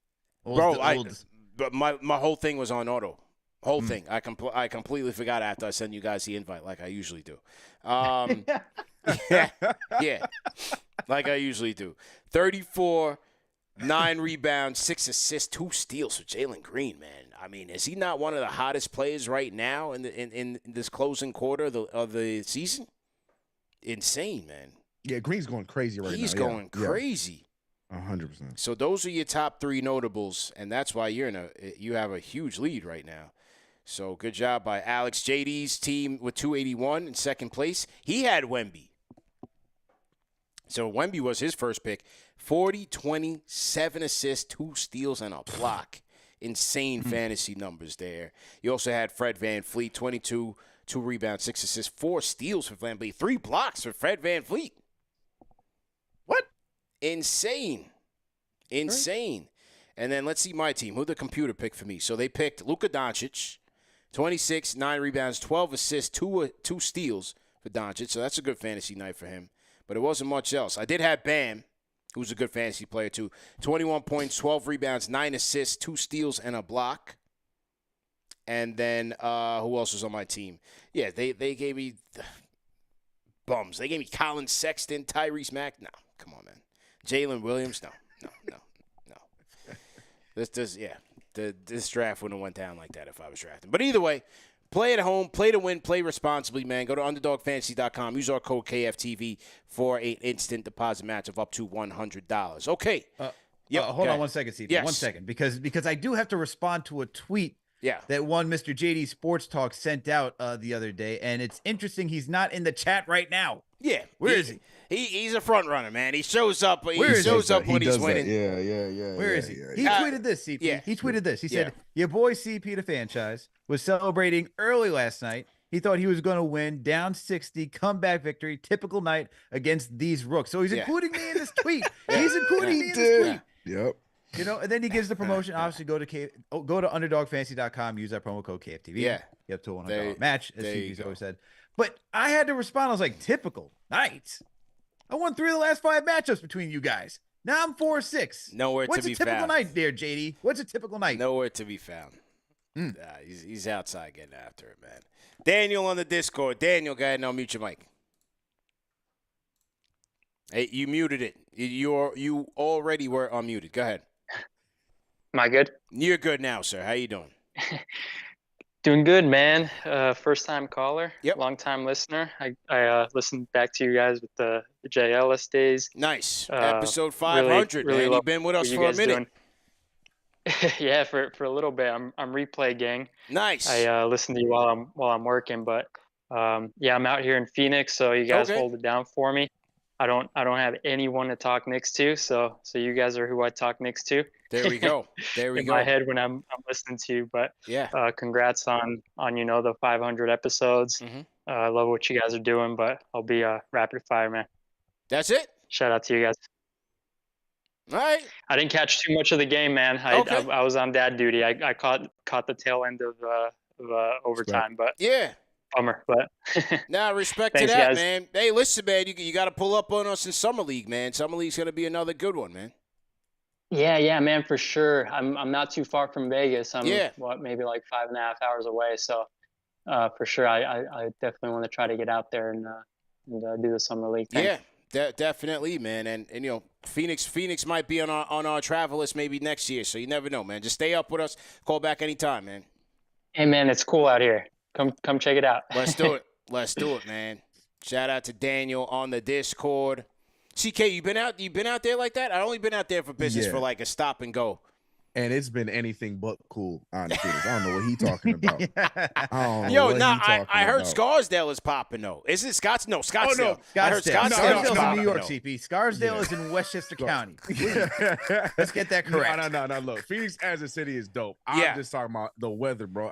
But my whole thing was on auto. Whole thing. I completely forgot after I sent you guys the invite, like I usually do. Yeah, like I usually do. 34, 9 rebounds, 6 assists, 2 steals for Jalen Green, man. I mean, is he not one of the hottest players right now in this closing quarter of the season? Insane, man. Yeah, Green's going crazy right now. He's going crazy. 100%. So those are your top 3 notables, and that's why you have a huge lead right now. So good job by Alex. JD's team with 281 in second place. He had Wemby. So Wemby was his first pick. 40, 20, 7 assists, 2 steals, and a block. Insane fantasy numbers there. You also had Fred VanVleet, 22, 2 rebounds, 6 assists, 4 steals for VanVleet, 3 blocks for Fred VanVleet. What? Insane. And then let's see my team. Who the computer picked for me? So they picked Luka Doncic, 26, 9 rebounds, 12 assists, 2 steals for Doncic. So that's a good fantasy night for him. But it wasn't much else. I did have Bam, who's a good fantasy player too. 21 points, 12 rebounds, 9 assists, 2 steals, and a block. And then who else was on my team? Yeah, they gave me bums. They gave me Colin Sexton, Tyrese Mack. No, come on, man. Jalen Williams. No. This draft wouldn't have went down like that if I was drafting. But either way, play at home, play to win, play responsibly, man. Go to UnderdogFantasy.com. Use our code KFTV for an instant deposit match of up to $100. Okay. Hold on 1 second, Steve. Yes. 1 second, because I do have to respond to a tweet that one Mr. JD Sports Talk sent out the other day, and it's interesting he's not in the chat right now. Yeah. Where is he? He's a front runner, man. He shows up. He shows up when he's winning. Yeah. Where is he? He tweeted this, CP. Yeah. He tweeted this. He said, your boy CP The Fanchise was celebrating early last night. He thought he was going to win, down 60, comeback victory, typical night against these rooks. So he's including me in this tweet. He's including me in this tweet. Yep. You know, and then he gives the promotion. Obviously, go to UnderdogFantasy.com. Use our promo code KFTV. Yeah. You have to $100 match, as CP's always said. But I had to respond. I was like, typical night. I won 3 of the last 5 matchups between you guys. Now I'm 4-6. Nowhere What's to be a typical found. night there, JD? What's a typical night? Nowhere to be found. He's outside getting after it, man. Daniel on the Discord. Daniel, go ahead and unmute your mic. Hey, you muted it. You already were unmuted. Go ahead. Am I good? You're good now, sir. How you doing? Doing good, man. First time caller. Yep. Long time listener. I listened back to you guys with the J Ellis days. Nice. Episode 500, really man. You've been with us for a minute. Yeah, for a little bit. I'm replay gang. Nice. I listen to you while I'm working, but yeah, I'm out here in Phoenix, so you guys hold it down for me. I don't have anyone to talk Knicks to, so you guys are who I talk Knicks to. There we go. In my head when I'm listening to you, but yeah, congrats on the 500 episodes. I love what you guys are doing, but I'll be rapid fire, man. That's it. Shout out to you guys. All right. I didn't catch too much of the game, man. I was on dad duty. I caught the tail end of overtime, but yeah. Bummer, but respect Thanks, to that, guys. man. Hey, listen, man, you got to pull up on us in Summer League, man. Summer League's going to be another good one, man. Yeah, man, for sure. I'm not too far from Vegas. I'm maybe like 5.5 hours away. So for sure, I definitely want to try to get out there and do the Summer League thing. Yeah, definitely, man. And you know, Phoenix might be on our travel list maybe next year. So you never know, man. Just stay up with us. Call back anytime, man. Hey, man, it's cool out here. Come check it out. Let's do it. Let's do it, man. Shout out to Daniel on the Discord. CK, you been out there like that? I only been out there for business for like a stop and go. And it's been anything but cool, honestly. I don't know what he's talking about. I heard Scarsdale is popping though. Is it Scottsdale? No, Scottsdale. Oh, no. I heard Scarsdale's Scottsdale in New York, CP. Scarsdale is in Westchester County. Let's get that correct. No. Look, Phoenix as a city is dope. I'm just talking about the weather, bro.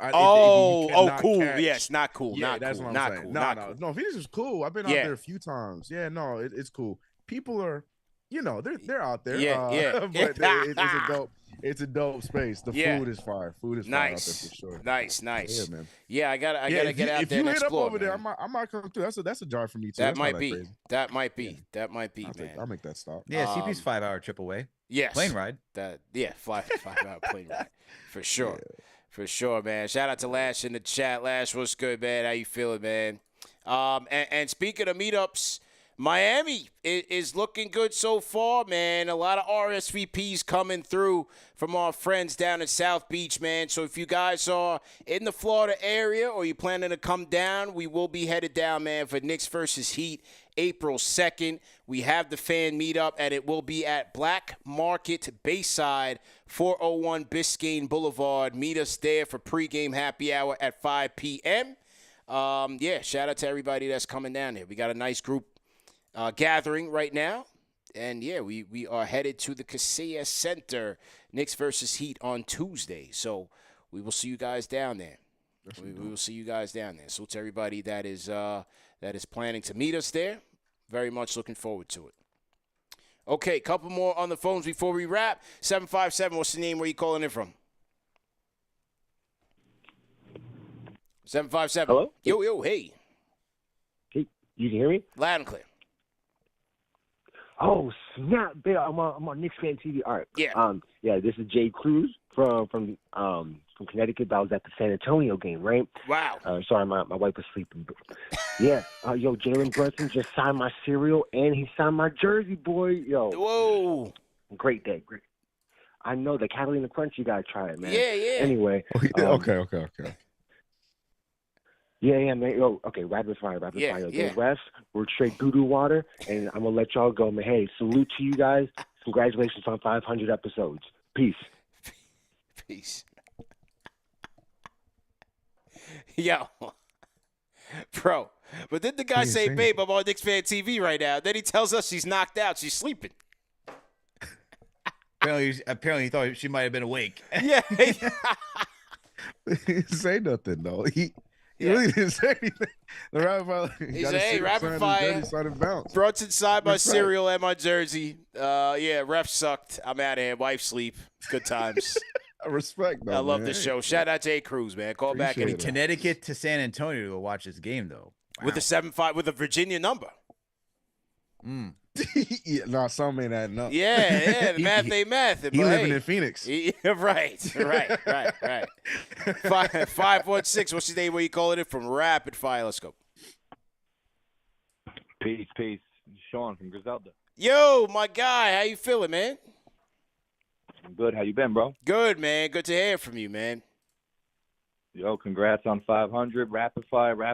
Cool. Yes, not cool. Yeah, not that's cool. what I'm not saying. cool. No, Phoenix is cool. I've been out there a few times. Yeah, no, it's cool. People are, they're out there. But it's a dope space. The food is fire. Food is fire out there for sure. Nice. Yeah, man. Yeah, I gotta get out there and explore. If you hit up over there, I might come through. That's a jar for me too. That might be, man. I'll make that stop. Yeah, CP's 5-hour trip away. Yes. Plane ride. 5-hour plane ride. For sure. Yeah. For sure, man. Shout out to Lash in the chat. Lash, what's good, man? How you feeling, man? And speaking of meetups, Miami is looking good so far, man. A lot of RSVPs coming through from our friends down in South Beach, man. So if you guys are in the Florida area or you planning to come down, we will be headed down, man, for Knicks versus Heat, April 2nd. We have the fan meetup, and it will be at Black Market Bayside, 401 Biscayne Boulevard. Meet us there for pregame happy hour at 5 p.m. Shout out to everybody that's coming down here. We got a nice group gathering right now. And, we are headed to the Casillas Center, Knicks versus Heat on Tuesday. So we will see you guys down there. We will see you guys down there. So to everybody that is planning to meet us there, very much looking forward to it. Okay, couple more on the phones before we wrap. 757, what's the name? Where you calling in from? 757. Hello? Yo, hey. Hey, you can hear me? Loud and clear. Oh, snap, Bill. I'm on Knicks Fan TV. All right. Yeah. This is Jcruz from Connecticut. I was at the San Antonio game, right? Wow. Sorry, my wife was sleeping. Yeah. Jalen Brunson just signed my cereal and he signed my jersey, boy. Yo. Whoa. Great day. Great. I know the Catalina Crunch. You gotta try it, man. Yeah. Anyway. Okay. Yeah, man. Yo, okay, rapid fire. Yeah. The refs were straight doo-doo water, and I'm going to let y'all go, man. Hey, salute to you guys. Congratulations on 500 episodes. Peace. Peace. Yo. Bro. But then the guy say, babe, I'm on Knicks Fan TV right now. Then he tells us she's knocked out. She's sleeping. Apparently he thought she might have been awake. Yeah. He didn't say nothing, though. He really didn't say anything. The rapid fire. He said, hey, rapid fire. Brunson signed my cereal and my jersey. Ref sucked. I'm out of here. Wife sleep. Good times. Respect, though. I love the show. Shout out Jcruz, man. Call back anytime. Connecticut to San Antonio to go watch this game, though. Wow. With the 7-5, with a Virginia number. Some ain't adding up. Yeah, the math ain't math. He living in Phoenix. Right. 516, what's your name? Where you calling it from? Rapid fire. Let's go. Peace. Sean from Griselda. Yo, my guy. How you feeling, man? I'm good. How you been, bro? Good, man. Good to hear from you, man. Yo, congrats on 500. Rapid fire. Just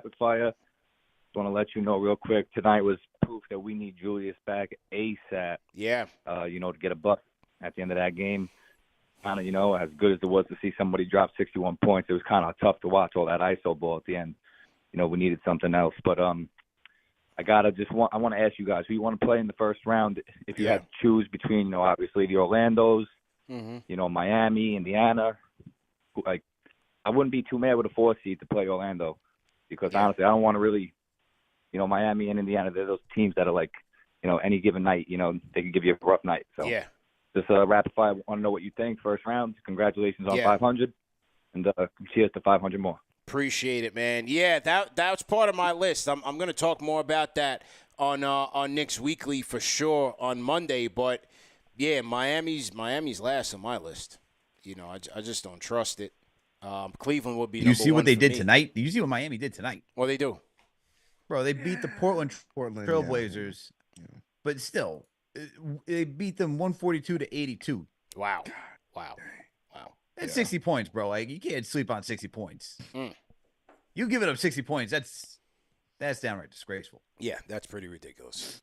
want to let you know real quick, tonight was proof that we need Julius back ASAP. Yeah. To get a buck at the end of that game. Kind of, as good as it was to see somebody drop 61 points, it was kind of tough to watch all that ISO ball at the end. We needed something else. But I want to ask you guys, who you want to play in the first round if you had to choose between, obviously the Orlandos, Miami, Indiana. I wouldn't be too mad with a 4 seed to play Orlando because honestly, I don't want to really, Miami and Indiana, they're those teams that are like, any given night, they can give you a rough night. So just rapid fire. I want to know what you think. First round. Congratulations on 500, and cheers to 500 more. Appreciate it, man. Yeah, that's part of my list. I'm going to talk more about that on Knicks Weekly for sure on Monday. But yeah, Miami's last on my list. I just don't trust it. Cleveland would be. You see what they did tonight? Do you see what Miami did tonight? What they do? Bro, they beat the Portland Trailblazers, but still, they beat them 142-82. Wow. It's 60 points, bro. Like, you can't sleep on 60 points. You give it up 60 points, that's downright disgraceful. Yeah, that's pretty ridiculous.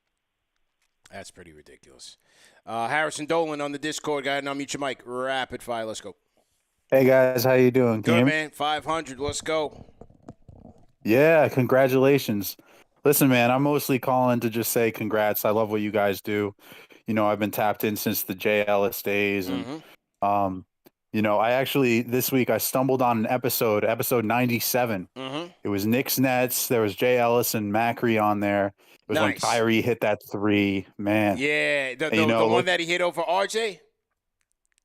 Harrison Dolan on the Discord, guy. Now mute your mic. Rapid fire. Let's go. Hey guys, how you doing? Good, man. 500. Let's go. Yeah, congratulations. Listen, man, I'm mostly calling to just say congrats. I love what you guys do. I've been tapped in since the Jay Ellis days, and I actually this week I stumbled on an episode 97. It was Knicks Nets. There was Jay Ellis and Macri on there. It was when Kyrie hit that 3, man. Yeah, the one that he hit over RJ.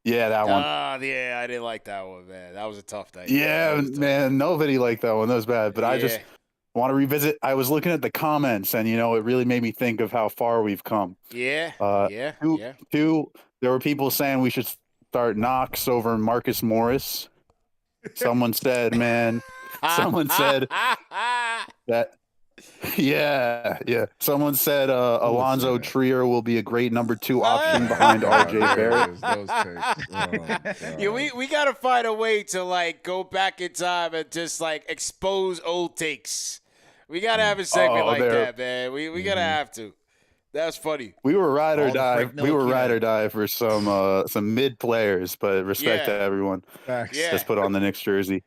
Yeah, that one. Yeah, I didn't like that one, man. That was a tough day. Yeah, man, nobody liked that one. That was bad. But I just want to revisit. I was looking at the comments, and, it really made me think of how far we've come. Yeah, Two, there were people saying we should start Knox over Marcus Morris. Someone said, man, that Yeah. Someone said Alonzo Trier will be a great number 2 option behind RJ Barrett. Those takes. Yeah, we gotta find a way to like go back in time and just like expose old takes. We gotta have a segment like that, man. We gotta have to. That's funny. We were ride or die. We were ride or die for some mid players, but respect to everyone. Let's put on the Knicks jersey.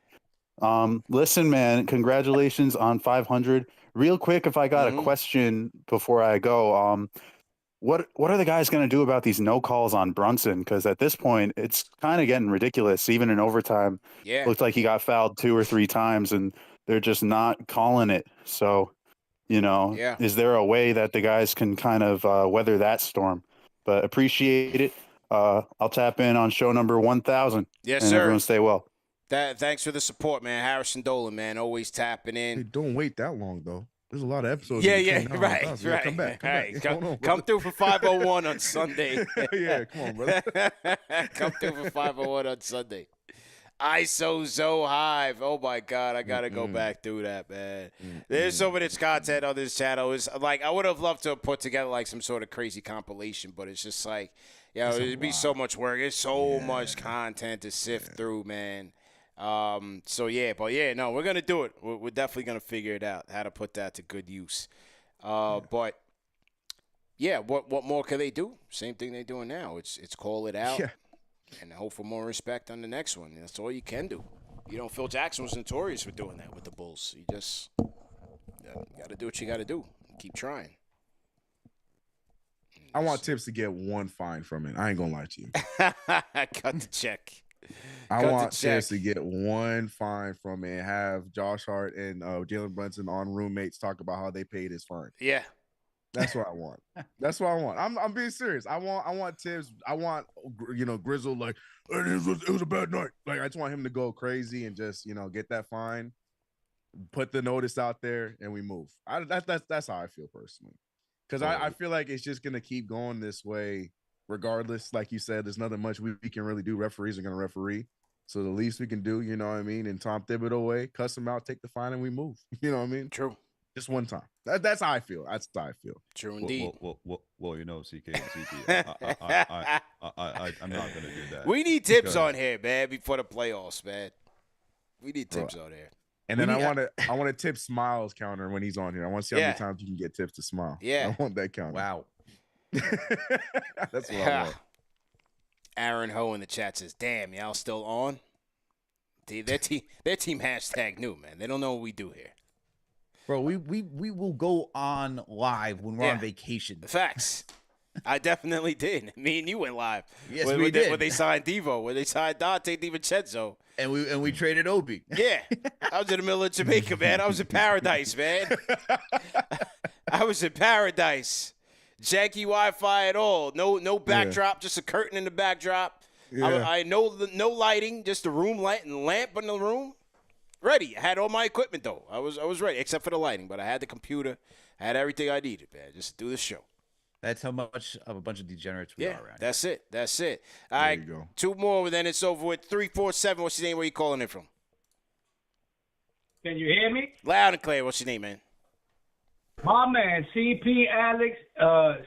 Listen, man, congratulations on 500. Real quick, if I got a question before I go, what are the guys going to do about these no calls on Brunson? Because at this point, it's kind of getting ridiculous. Even in overtime, looked like he got fouled 2 or 3 times, and they're just not calling it. So, is there a way that the guys can kind of weather that storm? But appreciate it. I'll tap in on show number 1000. Yes, and sir. Everyone stay well. Thanks for the support, man. Harrison Dolan, man, always tapping in. Hey, don't wait that long though. There's a lot of episodes. Right. Come back. Come through for 501 on Sunday. Yeah, come on, brother. Come through for 501 on Sunday. ISO Zo Hive. Oh my God, I gotta go back through that, man. There's so much content on this channel. It's like I would have loved to have put together like some sort of crazy compilation, but it's just like, it'd be so much work. There's so much content to sift through, man. No, we're gonna do it. We're definitely gonna figure it out how to put that to good use. But yeah, what more can they do? Same thing they're doing now. It's call it out and hope for more respect on the next one. That's all you can do. Phil Jackson was notorious for doing that with the Bulls. You just got to do what you got to do. Keep trying. I want Thibs to get 1 fine from it. I ain't gonna lie to you. Cut the check. I want Thibs to get 1 fine from it and have Josh Hart and Jalen Brunson on roommates talk about how they paid his fine. Yeah. That's what I want. That's what I want. I'm being serious. I want Thibs. I want Grizzle like it was a bad night. Like I just want him to go crazy and just get that fine, put the notice out there, and we move. That's how I feel personally. Because I feel like it's just gonna keep going this way. Regardless, like you said, there's nothing much we can really do. Referees are going to referee. So the least we can do, you know what I mean? In Tom Thibodeau way, cuss them out, take the fine, and we move. You know what I mean? True. Just one time. That's how I feel. That's how I feel. True indeed. Well, CK and CP, I'm not going to do that. We need Thibs on here, man, before the playoffs, man. We need Thibs on here. And then I want a Thibs smiles counter when he's on here. I want to see how many times you can get Thibs to smile. Yeah. I want that counter. Wow. That's what I want. Aaron Ho in the chat says, "Damn, y'all still on?" Their team hashtag new, man. They don't know what we do here, bro. We will go on live when we're on vacation. Facts. I definitely did. Me and you went live. Yes, we did. When they signed Devo, when they signed Dante DiVincenzo, and we traded Obi. Yeah, I was in the middle of Jamaica, man. I was in paradise, man. I was in paradise. Janky Wi-Fi at all. No backdrop, just a curtain in the backdrop. Yeah. I no lighting, just a room light and lamp in the room. Ready. I had all my equipment though. I was ready, except for the lighting, but I had the computer. I had everything I needed, man, just to do the show. That's how much of a bunch of degenerates we are around. That's it. All right, 2 more, then it's over with. 347. What's your name? Where you calling in from? Can you hear me? Loud and clear. What's your name, man? My man, CP, Alex,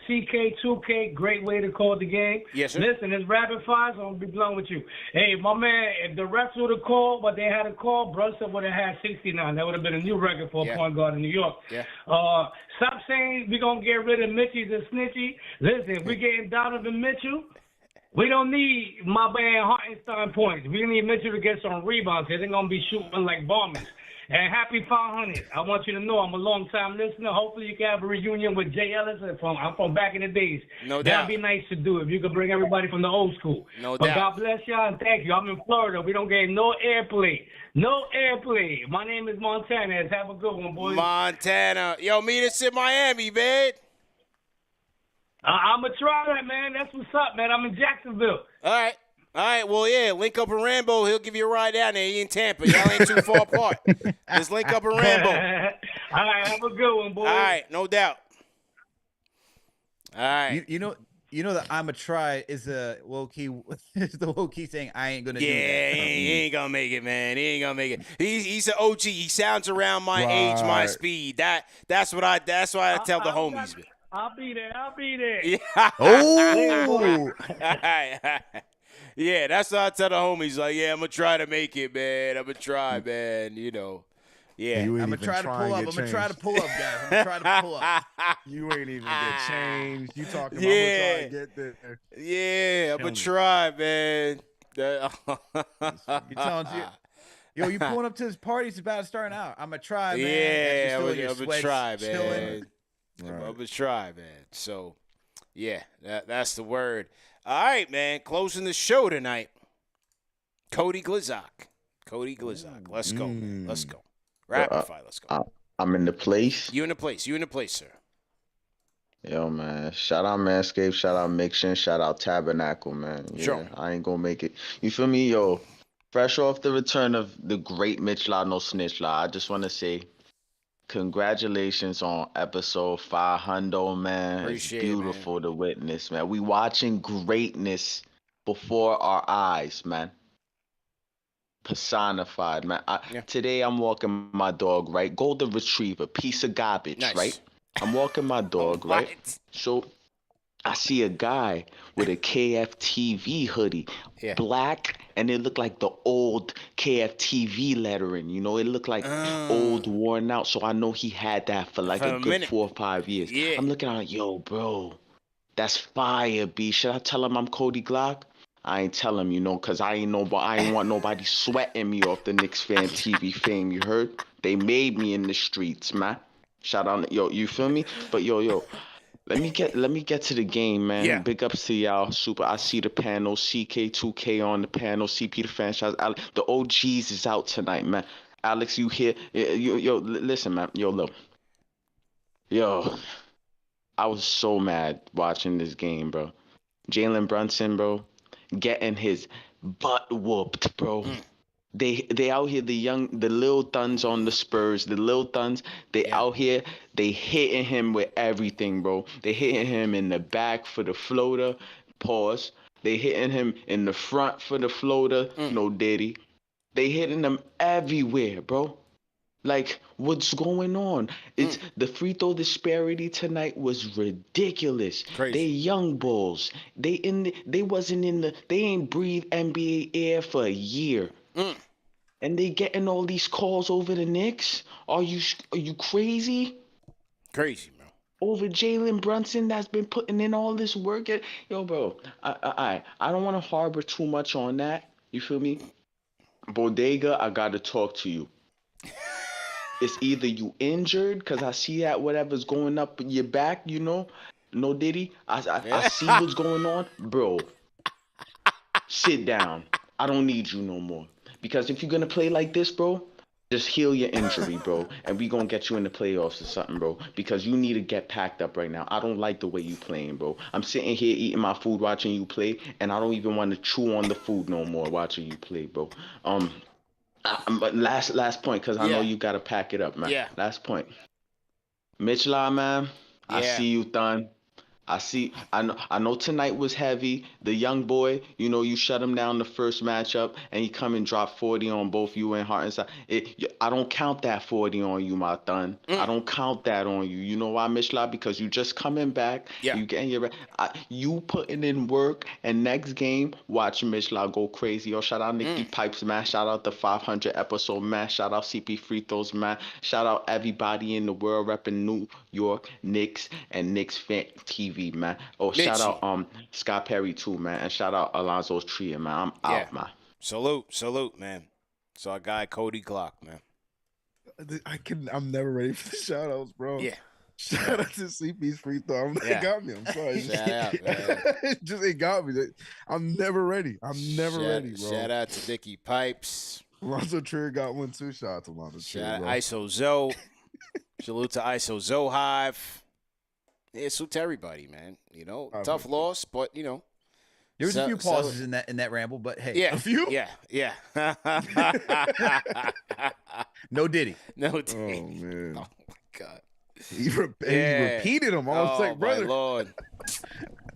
CK2K, great way to call the game. Yes, sir. Listen, it's rapid fire, so I'm going to be blunt with you. Hey, my man, if the refs would have called, but they had a call, Brunson would have had 69. That would have been a new record for a point guard in New York. Yeah. Stop saying we're going to get rid of Mitchie and Snitchy. Listen, if we're getting Donovan Mitchell, we don't need my man Hartenstein points. We need Mitchell to get some rebounds. They're going to be shooting like bombers. And happy 500. I want you to know I'm a long-time listener. Hopefully you can have a reunion with Jay Ellis. I'm from back in the days. No doubt. That'd be nice to do if you could bring everybody from the old school. No but doubt. God bless y'all and thank you. I'm in Florida. We don't get no airplay. No airplay. My name is Montana. Have a good one, boys. Montana. Yo, meet us in Miami, man. I'm going to try that, man. That's what's up, man. I'm in Jacksonville. All right, well, yeah, link up with Rambo. He'll give you a ride down there. He in Tampa. Y'all ain't too far apart. Just link up with Rambo. All right, have a good one, boys. All right, no doubt. All right. You know, You know that I'm a try is a low key. Is the low key saying I ain't gonna do that. He ain't gonna make it, man. He ain't gonna make it. He's an OG. He sounds around my age, my speed. That's why I tell the homies. I'll be there. I'll be there. Yeah. Oh. Yeah, that's what I tell the homies. Like, yeah, I'm gonna try to make it, man. I'm gonna try, man. You know. Yeah. You ain't I'm gonna try to pull up. I'm gonna try to pull up, guys. I'm gonna try to pull up. You ain't even get changed. You talking about I'm gonna try to get there. Yeah, I'm gonna try, man. You telling you, yo, you pulling up to this party? It's about to start out. I'm gonna try, man. Yeah, I'm gonna try, man. Chilling. I'm gonna try, man. So, yeah, that's the word. All right, man. Closing the show tonight. Cody Glizak. Let's go. Let's go. Rapid fire. Let's go. I'm in the place. You in the place, sir. Yo, man. Shout out Manscaped. Shout out Mixin. Shout out Tabernacle, man. Yeah, Sure. I ain't gonna make it. You feel me? Yo, fresh off the return of the great Mitch La No Snitch La, I just want to say congratulations on episode 500, man. Appreciate it's it, beautiful to witness, man. We watching greatness before our eyes, man. Personified, man. Today I'm walking my dog, right? Golden Retriever, piece of garbage, right? I'm walking my dog, right? So I see a guy with a KFTV hoodie, black, and it looked like the old KFTV lettering. You know, it looked like old, worn out. So I know he had that for like a good 4 or 5 years. Yeah. I'm looking at it, yo, bro, that's fire, B. Should I tell him I'm Cody Glock? I ain't tell him, you know, because I ain't want nobody sweating me off the Knicks fan TV fame, you heard? They made me in the streets, man. Shout out, yo, you feel me? But yo, let me get to the game, man. Yeah. Big ups to y'all. Super. I see the panel. CK2K on the panel. CP The Fanchise. The OGs is out tonight, man. Alex, you here? Yo, listen, man. Yo, I was so mad watching this game, bro. Jalen Brunson, bro, getting his butt whooped, bro. They out here, the little thuns on the Spurs, the little thuns, they out here, they hitting him with everything, bro. They hitting him in the back for the floater, pause. They hitting him in the front for the floater, no diddy. They hitting him everywhere, bro. Like, what's going on? It's the free throw disparity tonight was ridiculous. Crazy. They young bulls. They ain't breathed NBA air for a year. And they getting all these calls over the Knicks? Are you crazy? Crazy, bro. Over Jalen Brunson that's been putting in all this work. Yo, bro, I don't want to harbor too much on that. You feel me? Bodega, I got to talk to you. It's either you injured, because I see that whatever's going up your back, you know? No diddy. I see what's going on. Bro, sit down. I don't need you no more. Because if you're going to play like this, bro, just heal your injury, bro. And we going to get you in the playoffs or something, bro. Because you need to get packed up right now. I don't like the way you playing, bro. I'm sitting here eating my food watching you play, and I don't even want to chew on the food no more watching you play, bro. But last point, because I know you got to pack it up, man. Yeah. Last point. Mitch La, man, I see you, Thun. I know tonight was heavy. The young boy, you know, you shut him down the first matchup, and he come and drop 40 on both you and Hart and side. I don't count that 40 on you, my Thun. I don't count that on you. You know why, Mitch La? Because you just coming back. Yeah. You getting your you putting in work, and next game, watch Mitch La go crazy. Yo, shout out Nicky Pipes, man. Shout out the 500 episode, man. Shout out CP Free Throws, man. Shout out everybody in the world repping New York Knicks and Knicks Fan TV. Man. Oh, Mitch. shout out Scott Perry too, man, and shout out Alonzo's Tria, man. I'm out, man. Salute, man. So our guy Cody Glock, man. I'm never ready for the shout outs, bro. Yeah. Shout out to CP's free throw. It got me. I'm sorry. Shout out, man. it got me. I'm never ready. I'm never ready, bro. Shout out to Nicky Pipes. Alonzo Tria got one too. Shout out to Alonzo Tria. Shout out ISO Zoe. Salute to ISO Zoe Hive. Yeah, salute to everybody, man. You know, tough loss, but you know, there was a few pauses in that ramble, but hey, yeah, a few. Yeah. No diddy. Oh man. Oh my God. He repeated them. I was like, brother. My Lord.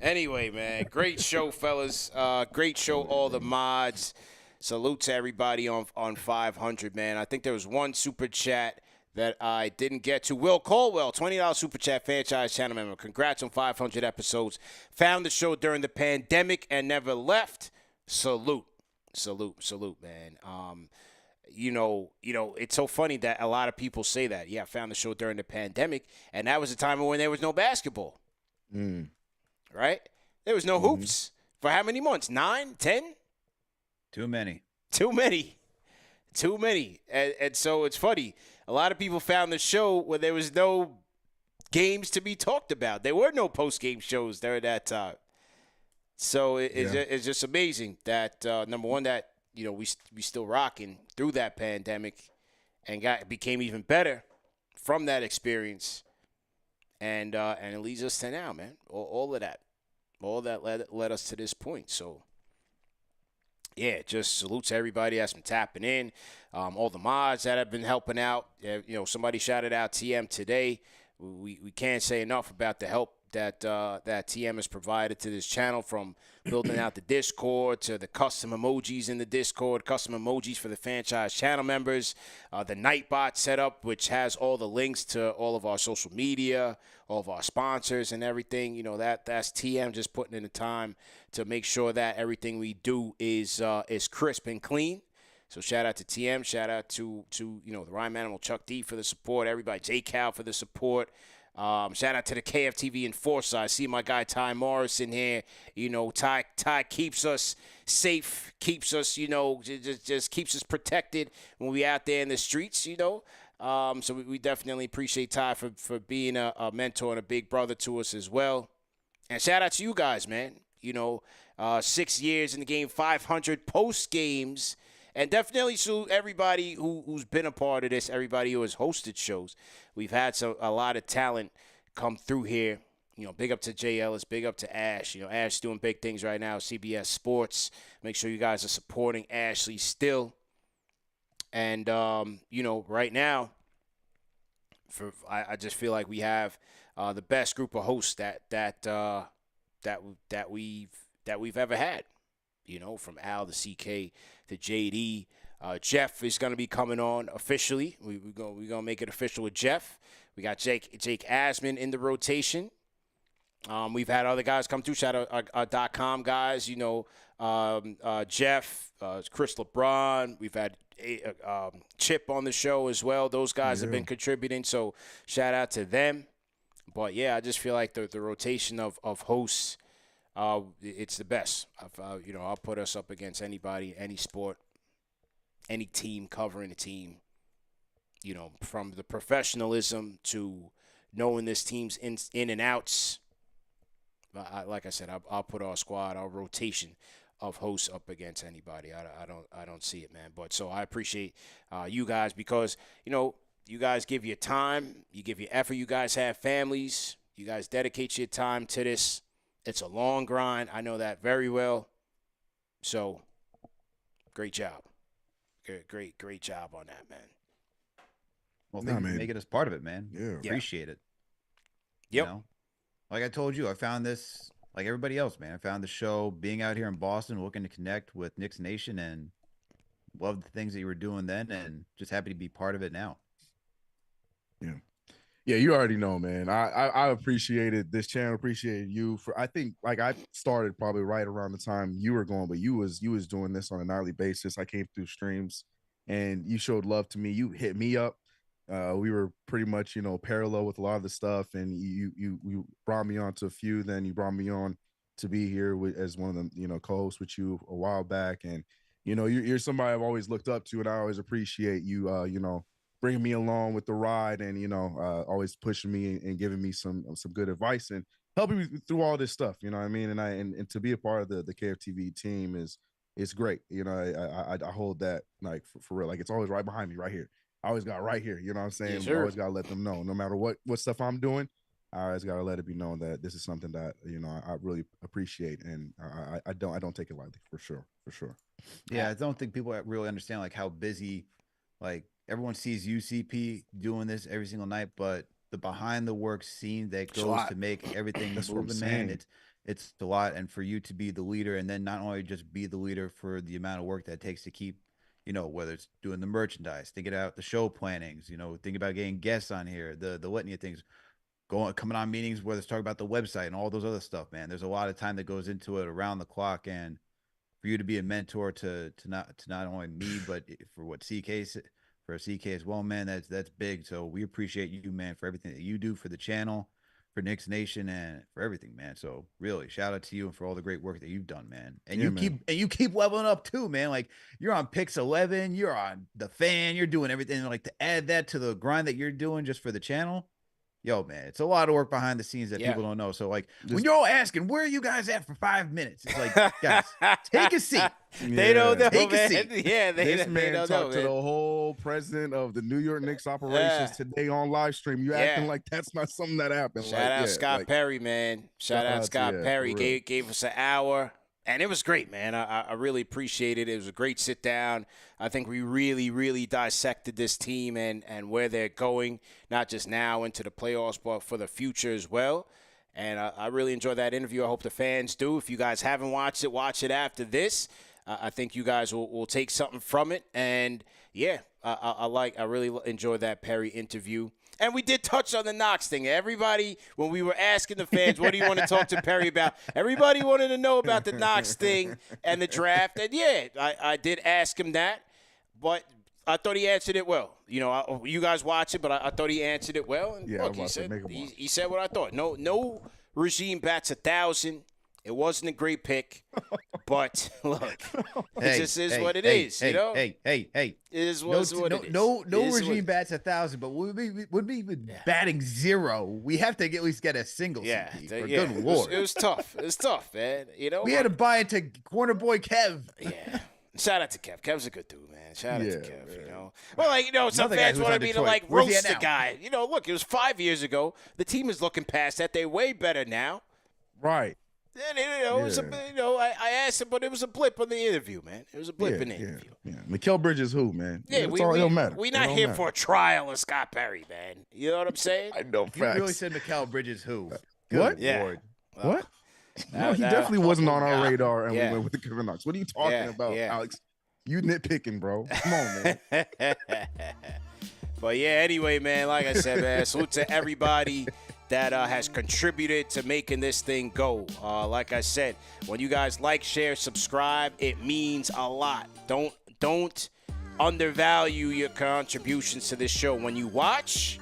Anyway, man, great show, fellas. Great show, all the mods. Salute to everybody on 500, man. I think there was one super chat that I didn't get to. Will Caldwell, $20 super chat, franchise channel member. Congrats on 500 episodes. Found the show during the pandemic and never left. Salute, man. It's so funny that a lot of people say that. Yeah, I found the show during the pandemic, and that was a time when there was no basketball. Right? There was no hoops for how many months? 9, 10? Too many. And so it's funny. A lot of people found the show where there was no games to be talked about. There were no post-game shows during that time. So it's just amazing that, number one, that we still rocking through that pandemic and became even better from that experience. And it leads us to now, man. All of that. All that led us to this point. So, yeah, just salute to everybody that's been tapping in. All the mods that have been helping out. Somebody shouted out TM today. We can't say enough about the help that TM has provided to this channel, from building out the Discord to the custom emojis in the Discord, custom emojis for the franchise channel members, the Nightbot setup, which has all the links to all of our social media, all of our sponsors and everything. That's TM just putting in the time to make sure that everything we do is crisp and clean. So shout out to TM, shout out to the Rhyme Animal Chuck D for the support, everybody, J Cal for the support. Shout out to the KFTV Enforcer. I see my guy Ty Morris in here. Ty keeps us safe, keeps us, just keeps us protected when we out there in the streets, So we definitely appreciate Ty for being a mentor and a big brother to us as well. And shout out to you guys, man. 6 years in the game, 500 post games. And definitely salute everybody who's been a part of this, everybody who has hosted shows. We've had a lot of talent come through here. Big up to Jay Ellis, big up to Ash. Ash doing big things right now, CBS Sports. Make sure you guys are supporting Ashley still. And, right now, I just feel like we have the best group of hosts that we've ever had. From Al to CK to JD. Jeff is going to be coming on officially. We're going to make it official with Jeff. We got Jake Asman in the rotation. We've had other guys come through. Shout out .com guys. Jeff, Chris LeBron. We've had Chip on the show as well. Those guys have been contributing, so shout out to them. But, yeah, I just feel like the rotation of hosts, it's the best. I'll put us up against anybody, any sport, any team covering a team. From the professionalism to knowing this team's in and outs. Like I said, I'll put our squad, our rotation of hosts up against anybody. I don't see it, man. But so I appreciate you guys, because you guys give your time, you give your effort. You guys have families. You guys dedicate your time to this. It's a long grind. I know that very well. So, great job. Great job on that, man. Well, thank you for making us part of it, man. Yeah. Appreciate it. Yep. Like I told you, I found this like everybody else, man. I found the show being out here in Boston, looking to connect with Knicks Nation, and loved the things that you were doing then, and just happy to be part of it now. Yeah, you already know, man. I appreciated this channel, appreciated you for. I think I started probably right around the time you were going, but you was doing this on a nightly basis. I came through streams, and you showed love to me. You hit me up. We were pretty much parallel with a lot of the stuff, and you brought me on to a few. Then you brought me on to be here as one of the co-hosts with you a while back, and you're somebody I've always looked up to, and I always appreciate you. Bringing me along with the ride, and always pushing me and giving me some good advice and helping me through all this stuff. You know what I mean? And to be a part of the KFTV team is great. I hold that like for real. Like, it's always right behind me, right here. I always got right here. You know what I'm saying? Yes, sir. I always gotta let them know, no matter what stuff I'm doing. I always gotta let it be known that this is something that I really appreciate, and I don't take it lightly, for sure. Yeah, I don't think people really understand like how busy, like, everyone sees UCP doing this every single night, but the behind the work scene that goes to make everything That's what I'm moving, man, saying. it's a lot. And for you to be the leader, and then not only just be the leader for the amount of work that it takes to keep, whether it's doing the merchandise, thinking about the show plannings, thinking about getting guests on here, the litany of things, coming on meetings, whether it's talking about the website and all those other stuff, man. There's a lot of time that goes into it around the clock. And for you to be a mentor to not only me, but for what for CK as well, man, that's big. So we appreciate you, man, for everything that you do for the channel, for Knicks Nation, and for everything, man. So really, shout out to you and for all the great work that you've done, man. And you keep leveling up too, man. Like, you're on Pix 11, you're on the Fan, you're doing everything. Like, to add that to the grind that you're doing just for the channel. Yo, man, it's a lot of work behind the scenes that people don't know. So, like, when you're all asking, where are you guys at for 5 minutes? It's like, guys, take a seat. They don't know, Take man. a seat. Yeah, this they man don't talked know, to man. the whole president of the New York Knicks operations today on live stream. You acting like that's not something that happened. Shout out Scott Perry, man. Shout out Scott Perry. Gave us an hour. And it was great, man. I really appreciate it. It was a great sit down. I think we really, really dissected this team and where they're going, not just now into the playoffs, but for the future as well. And I really enjoyed that interview. I hope the fans do. If you guys haven't watched it, watch it after this. I think you guys will take something from it. And, yeah, I really enjoyed that Perry interview. And we did touch on the Knox thing. Everybody, when we were asking the fans, what do you want to talk to Perry about? Everybody wanted to know about the Knox thing and the draft. And, yeah, I did ask him that. But I thought he answered it well. You guys watch it, but I thought he answered it well. And look, he said what I thought. No regime bats 1,000. It wasn't a great pick, but look, it just is what it is. Hey, it is what it is. No regime bats 1,000, but would be batting 0. We have to at least get a single. Yeah, CP, good Lord. It was tough. It was tough, man. We had to buy into corner boy Kev. Yeah. Shout out to Kev. Kev's a good dude, man. Shout out to Kev, Well, some fans wanted me to, roast the guy. Look, it was 5 years ago. The team is looking past that. They're way better now. Right. And, it was I asked him, but it was a blip on the interview, man. It was a blip in the interview. Yeah. Mikal Bridges who, man? Yeah, it don't matter. We're not here for a trial of Scott Perry, man. You know what I'm saying? I know, You really said Mikal Bridges who? What? Lord. What? No, he definitely wasn't on our radar, and we went with the Kevin Knox. What are you talking about, Alex? You nitpicking, bro. Come on, man. But, yeah, anyway, man, like I said, man, salute to everybody that has contributed to making this thing go. Like I said, when you guys like, share, subscribe, it means a lot. Don't undervalue your contributions to this show. When you watch,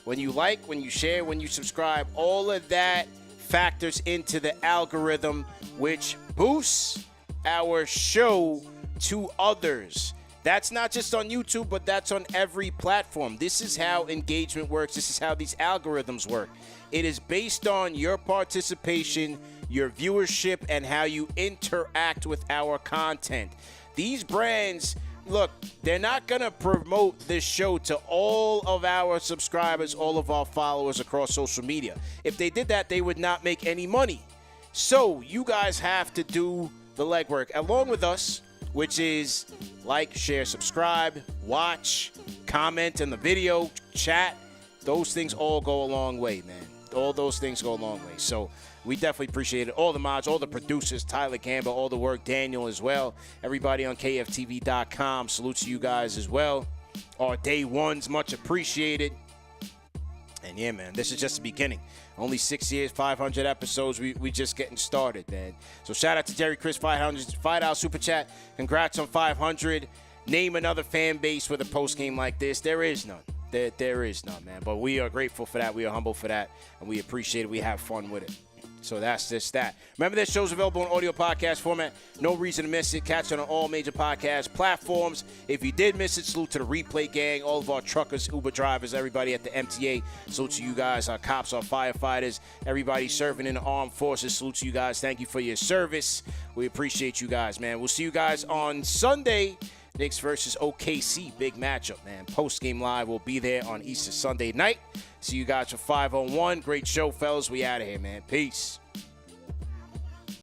when you like, when you share, when you subscribe, all of that factors into the algorithm, which boosts our show to others. That's not just on YouTube, but that's on every platform. This is how engagement works. This is how these algorithms work. It is based on your participation, your viewership, and how you interact with our content. These brands, look, they're not going to promote this show to all of our subscribers, all of our followers across social media. If they did that, they would not make any money. So you guys have to do the legwork along with us, which is like, share, subscribe, watch, comment in the video, chat. Those things all go a long way, man. All those things go a long way. So we definitely appreciate it. All the mods, all the producers, Tyler Gamba, all the work, Daniel as well. Everybody on KFTV.com, salute to you guys as well. Our day ones, much appreciated. And yeah, man, this is just the beginning. Only 6 years, 500 episodes. We just getting started, man. So shout out to Jcruz, $5 super chat. Congrats on 500. Name another fan base with a post game like this. There is none. There is none, man. But we are grateful for that. We are humble for that. And we appreciate it. We have fun with it. So that's just that. Remember, this show's available in audio podcast format. No reason to miss it. Catch it on all major podcast platforms. If you did miss it, salute to the replay gang, all of our truckers, Uber drivers, everybody at the MTA. Salute to you guys, our cops, our firefighters, everybody serving in the armed forces. Salute to you guys. Thank you for your service. We appreciate you guys, man. We'll see you guys on Sunday. Knicks versus OKC. Big matchup, man. Post-game live will be there on Easter Sunday night. See you guys for 5-on-1. Great show, fellas. We out of here, man. Peace.